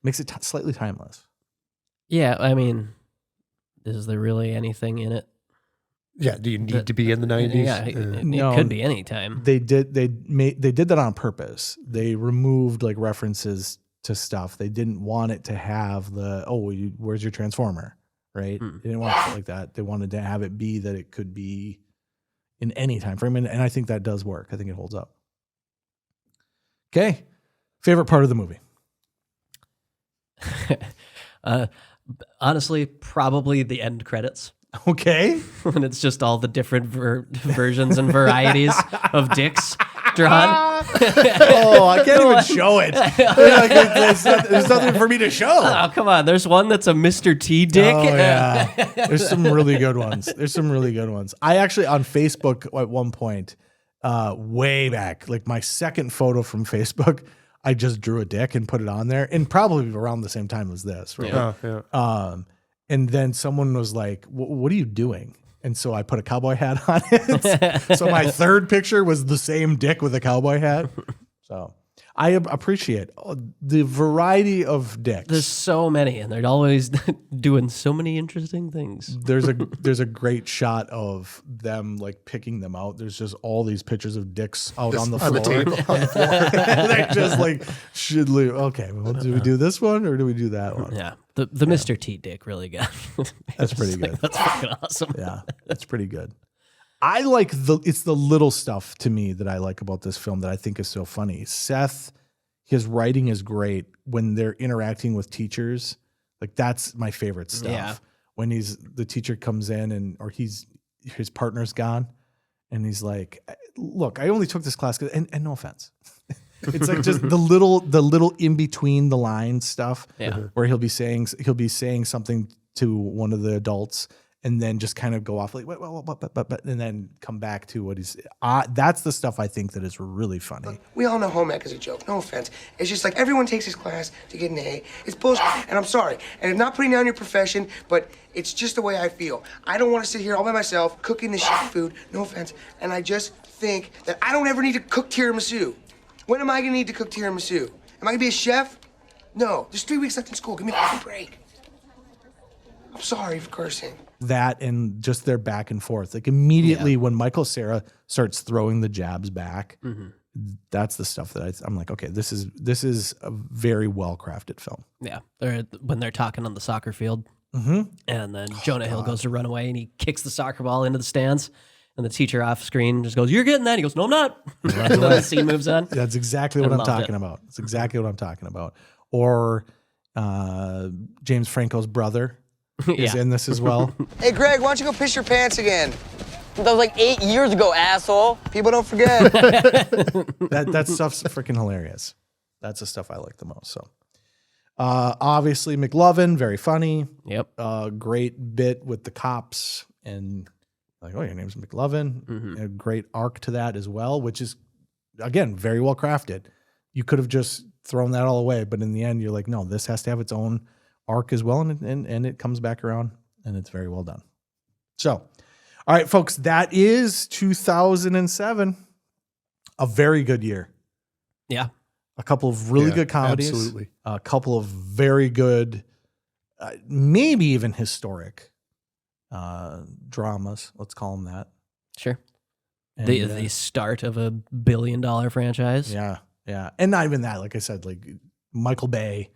Makes it slightly timeless. Yeah, is there really anything in it? Yeah, do you need to be in the 90s? Yeah, it could be any time. They did that on purpose. They removed references to stuff. They didn't want it to have where's your transformer, right? They didn't want it like that. They wanted to have it be that it could be in any time frame. And I think that does work. I think it holds up. Okay. Favorite part of the movie? Honestly, probably the end credits. Okay. And it's just all the different versions and varieties of dicks drawn. Oh, I can't even show it. There's nothing for me to show. Oh, come on. There's one that's a Mr. T dick. Oh, yeah. There's some really good ones. I actually, on Facebook at one point, way back, like my second photo from Facebook, I just drew a dick and put it on there, and probably around the same time as this, right? Yeah. And then someone was like, what are you doing? And so I put a cowboy hat on it. So my third picture was the same dick with a cowboy hat. So I appreciate the variety of dicks. There's so many, and they're always doing so many interesting things. There's a great shot of them like picking them out. There's just all these pictures of dicks out on the floor. They just like should leave. Okay, well, do we do this one or do we do that one? Yeah, the Mr. T dick really got. That's pretty good. That's fucking awesome. Yeah, that's pretty good. I like it's the little stuff to me that I like about this film that I think is so funny. Seth, his writing is great when they're interacting with teachers. Like that's my favorite stuff. Yeah. When the teacher comes in or his partner's gone and he's like, look, I only took this class and no offense. It's like just the little in between the lines stuff where he'll be saying something to one of the adults and then just kind of go off like, but, and then come back to what he's. That's the stuff I think that is really funny. Look, we all know home ec is a joke. No offense. It's just like everyone takes his class to get an A. It's bullshit, and I'm sorry. And I'm not putting down your profession, but it's just the way I feel. I don't want to sit here all by myself cooking this shit food. No offense. And I just think that I don't ever need to cook tiramisu. When am I gonna need to cook tiramisu? Am I gonna be a chef? No. There's 3 weeks left in school. Give me a fucking break. I'm sorry for cursing. That and just their back and forth. Like immediately when Michael Cera starts throwing the jabs back, that's the stuff that I'm like, okay, this is a very well crafted film. Yeah, when they're talking on the soccer field, and then Jonah Hill goes to run away and he kicks the soccer ball into the stands, and the teacher off screen just goes, "You're getting that." He goes, "No, I'm not." And then the scene moves on. That's exactly what I'm talking about. It's exactly what I'm talking about. Or James Franco's brother. Is in this as well. Hey, Greg, why don't you go piss your pants again? That was like 8 years ago, asshole. People don't forget. That stuff's freaking hilarious. That's the stuff I like the most. So, obviously McLovin, very funny. Yep. Great bit with the cops and like, oh, your name's McLovin. A great arc to that as well, which is again very well crafted. You could have just thrown that all away, but in the end, you're like, no, this has to have its own arc as well, and it comes back around, and it's very well done. So, all right, folks, that is 2007. A very good year. Yeah. A couple of really good comedies. Absolutely. A couple of very good, maybe even historic dramas. Let's call them that. Sure. And, the start of a $1 billion franchise. Yeah. And not even that. Like I said, like Michael Bay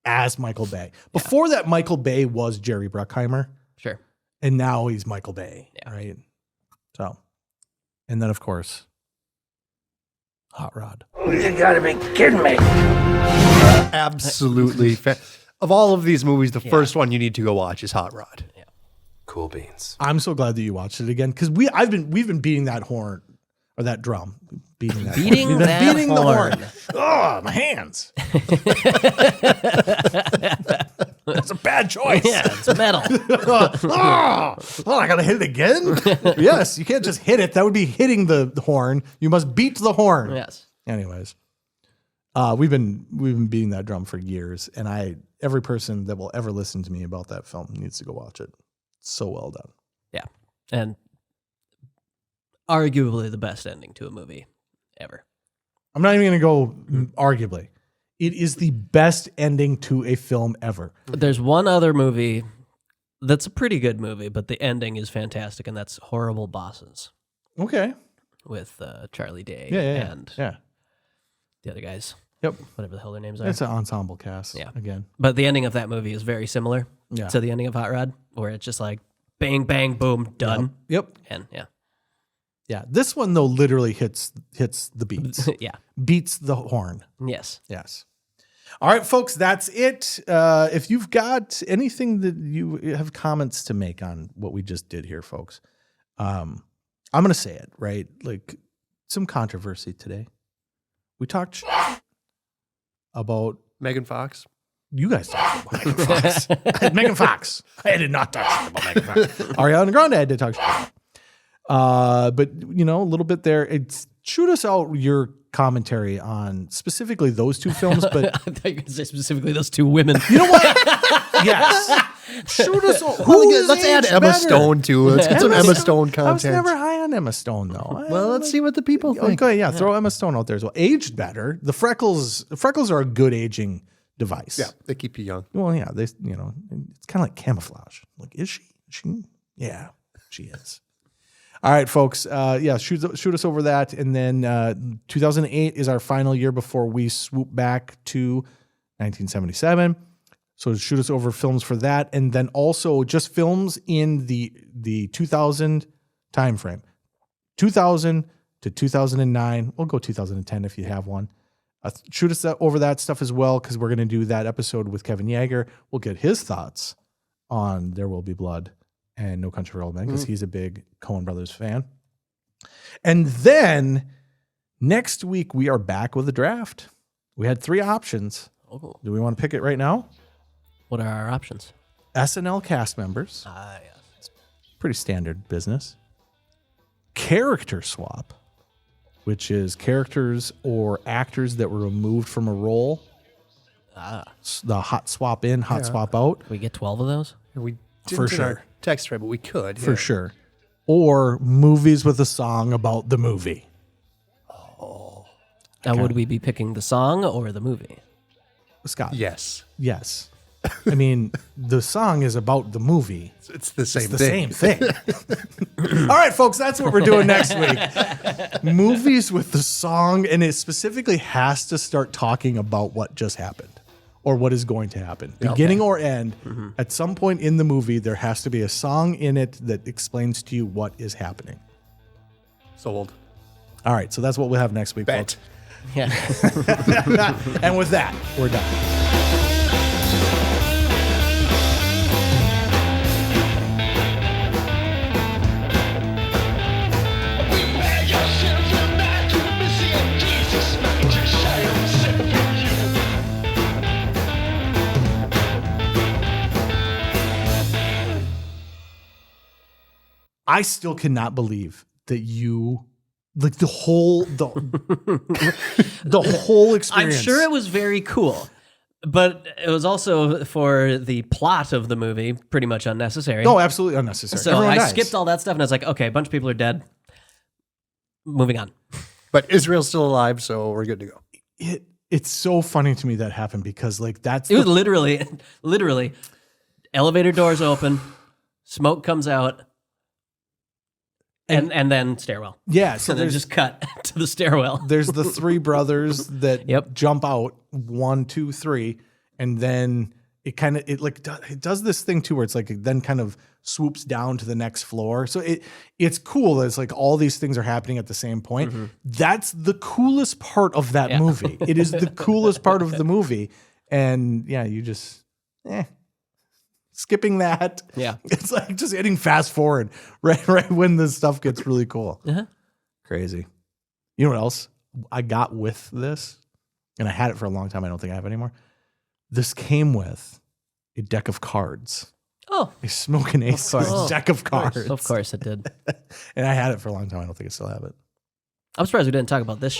as Michael Bay. Before that, Michael Bay was Jerry Bruckheimer. Sure. And now he's Michael Bay. Yeah. Right. So, and then of course, Hot Rod. You gotta be kidding me. Absolutely. Of all of these movies, the first one you need to go watch is Hot Rod. Yeah. Cool beans. I'm so glad that you watched it again because we've been beating that horn or that drum. Beating the horn. Oh, my hands. That's a bad choice. Yeah, it's metal. I gotta hit it again. Yes, you can't just hit it. That would be hitting the horn. You must beat the horn. Yes. Anyways, we've been beating that drum for years, and every person that will ever listen to me about that film needs to go watch it. It's so well done. Yeah, and arguably the best ending to a movie ever. I'm not even going to go arguably. It is the best ending to a film ever. There's one other movie that's a pretty good movie, but the ending is fantastic, and that's Horrible Bosses. Okay. With Charlie Day and the other guys. Yep. Whatever the hell their names are. It's an ensemble cast. Yeah. Again. But the ending of that movie is very similar to the ending of Hot Rod, where it's just like bang, bang, boom, done. Yep. And yeah. Yeah. This one though literally hits the beats. Yeah. Beats the horn. Yes. Yes. All right, folks, that's it. If you've got anything that you have comments to make on what we just did here, folks, I'm going to say it, right? Like some controversy today. We talked about Megan Fox. You guys talked about Megan Fox. Megan Fox. I did not talk about Megan Fox. Ariana Grande I did talk about. But, a little bit there. Shoot us out your commentary on specifically those two films. But I thought you were going to say specifically those two women. You know what? Yes. Shoot us out. Let's add Emma Stone too. Let's get some Emma Stone content. I was never high on Emma Stone though. Well, let's see what the people think. Okay, yeah, throw Emma Stone out there as well. Aged better. The freckles are a good aging device. Yeah, they keep you young. Well, yeah, it's kind of like camouflage. Like, is she? Yeah, she is. All right, folks. Shoot us over that, and then 2008 is our final year before we swoop back to 1977. So shoot us over films for that, and then also just films in the 2000 time frame, 2000 to 2009. We'll go 2010 if you have one. Shoot us over that stuff as well, because we're going to do that episode with Kevin Yeager. We'll get his thoughts on There Will Be Blood and No Country for Old Men, because he's a big Coen Brothers fan. And then next week we are back with a draft. We had 3 options. Oh. Do we want to pick it right now? What are our options? SNL cast members. Yes. It's pretty standard business. Character swap, which is characters or actors that were removed from a role. The hot swap in, hot swap out. Can we get 12 of those? We didn't For get sure. our text right, but we could. For sure. Or movies with a song about the movie. Now, would we be picking the song or the movie? Scott. Yes. Yes. I mean, the song is about the movie. It's the same Same thing. All right, folks, that's what we're doing next week. Movies with the song, and it specifically has to start talking about what just happened or what is going to happen. Beginning or end, at some point in the movie, there has to be a song in it that explains to you what is happening. Sold. All right, so that's what we'll have next week, folks. Yeah. And with that, we're done. I still cannot believe that you like the whole experience. I'm sure it was very cool, but it was also for the plot of the movie pretty much unnecessary. No, absolutely unnecessary. So Everyone I dies. skipped all that stuff and I was like, okay, a bunch of people are dead. Moving on. But Israel's still alive, so we're good to go. It's so funny to me that happened because like that's It was literally elevator doors open, smoke comes out. And then stairwell. Yeah, so and then just cut to the stairwell. There's the 3 brothers that jump out, 1, 2, 3, and then it does this thing too where it's like it then kind of swoops down to the next floor. So it's cool that it's like all these things are happening at the same point. That's the coolest part of that movie. It is the coolest part of the movie, and yeah, you just skipping that. Yeah. It's like just hitting fast forward right when the stuff gets really cool. Crazy. You know what else I got with this? And I had it for a long time. I don't think I have it anymore. This came with a deck of cards. Oh. A Smokin Aces deck of cards. Of course it did. And I had it for a long time. I don't think I still have it. I'm surprised we didn't talk about this.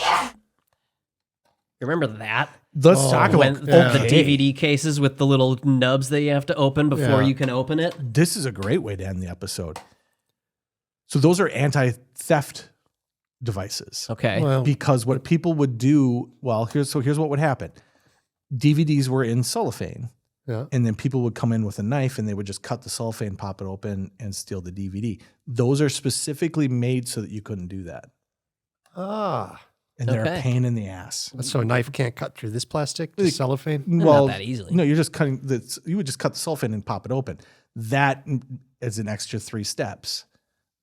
Remember that? Let's talk about the DVD cases with the little nubs that you have to open before you can open it. This is a great way to end the episode. So those are anti-theft devices. Okay. Well, because what people would do, here's what would happen. DVDs were in cellophane. Yeah. And then people would come in with a knife and they would just cut the cellophane, pop it open, and steal the DVD. Those are specifically made so that you couldn't do that. And they're a pain in the ass. So a knife can't cut through this plastic, the cellophane? Not that easily. No, you're just cutting you would just cut the cellophane and pop it open. That is an extra 3 steps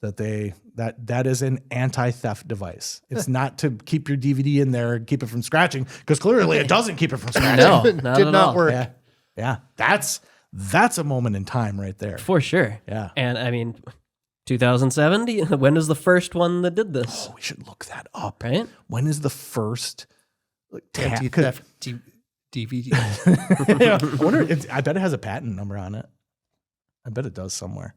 that is an anti-theft device. It's not to keep your DVD in there and keep it from scratching, because clearly it doesn't keep it from scratching. No, not Did at not all. work. Yeah. That's a moment in time right there. For sure. Yeah. And I mean, 2007, when was the first one that did this? Oh, we should look that up. Right? When is the first Anti-theft DVD. Yeah, I wonder. I bet it has a patent number on it. I bet it does somewhere.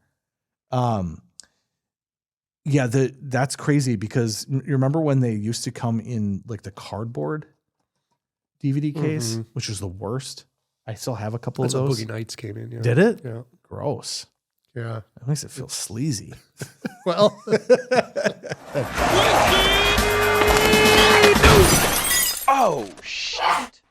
Yeah, that's crazy, because you remember when they used to come in like the cardboard DVD case, which was the worst. I still have a couple That's of when those. Boogie Nights came in. Yeah. Did it? Yeah. Gross. Yeah. That makes it feel sleazy. Well. Oh, shit.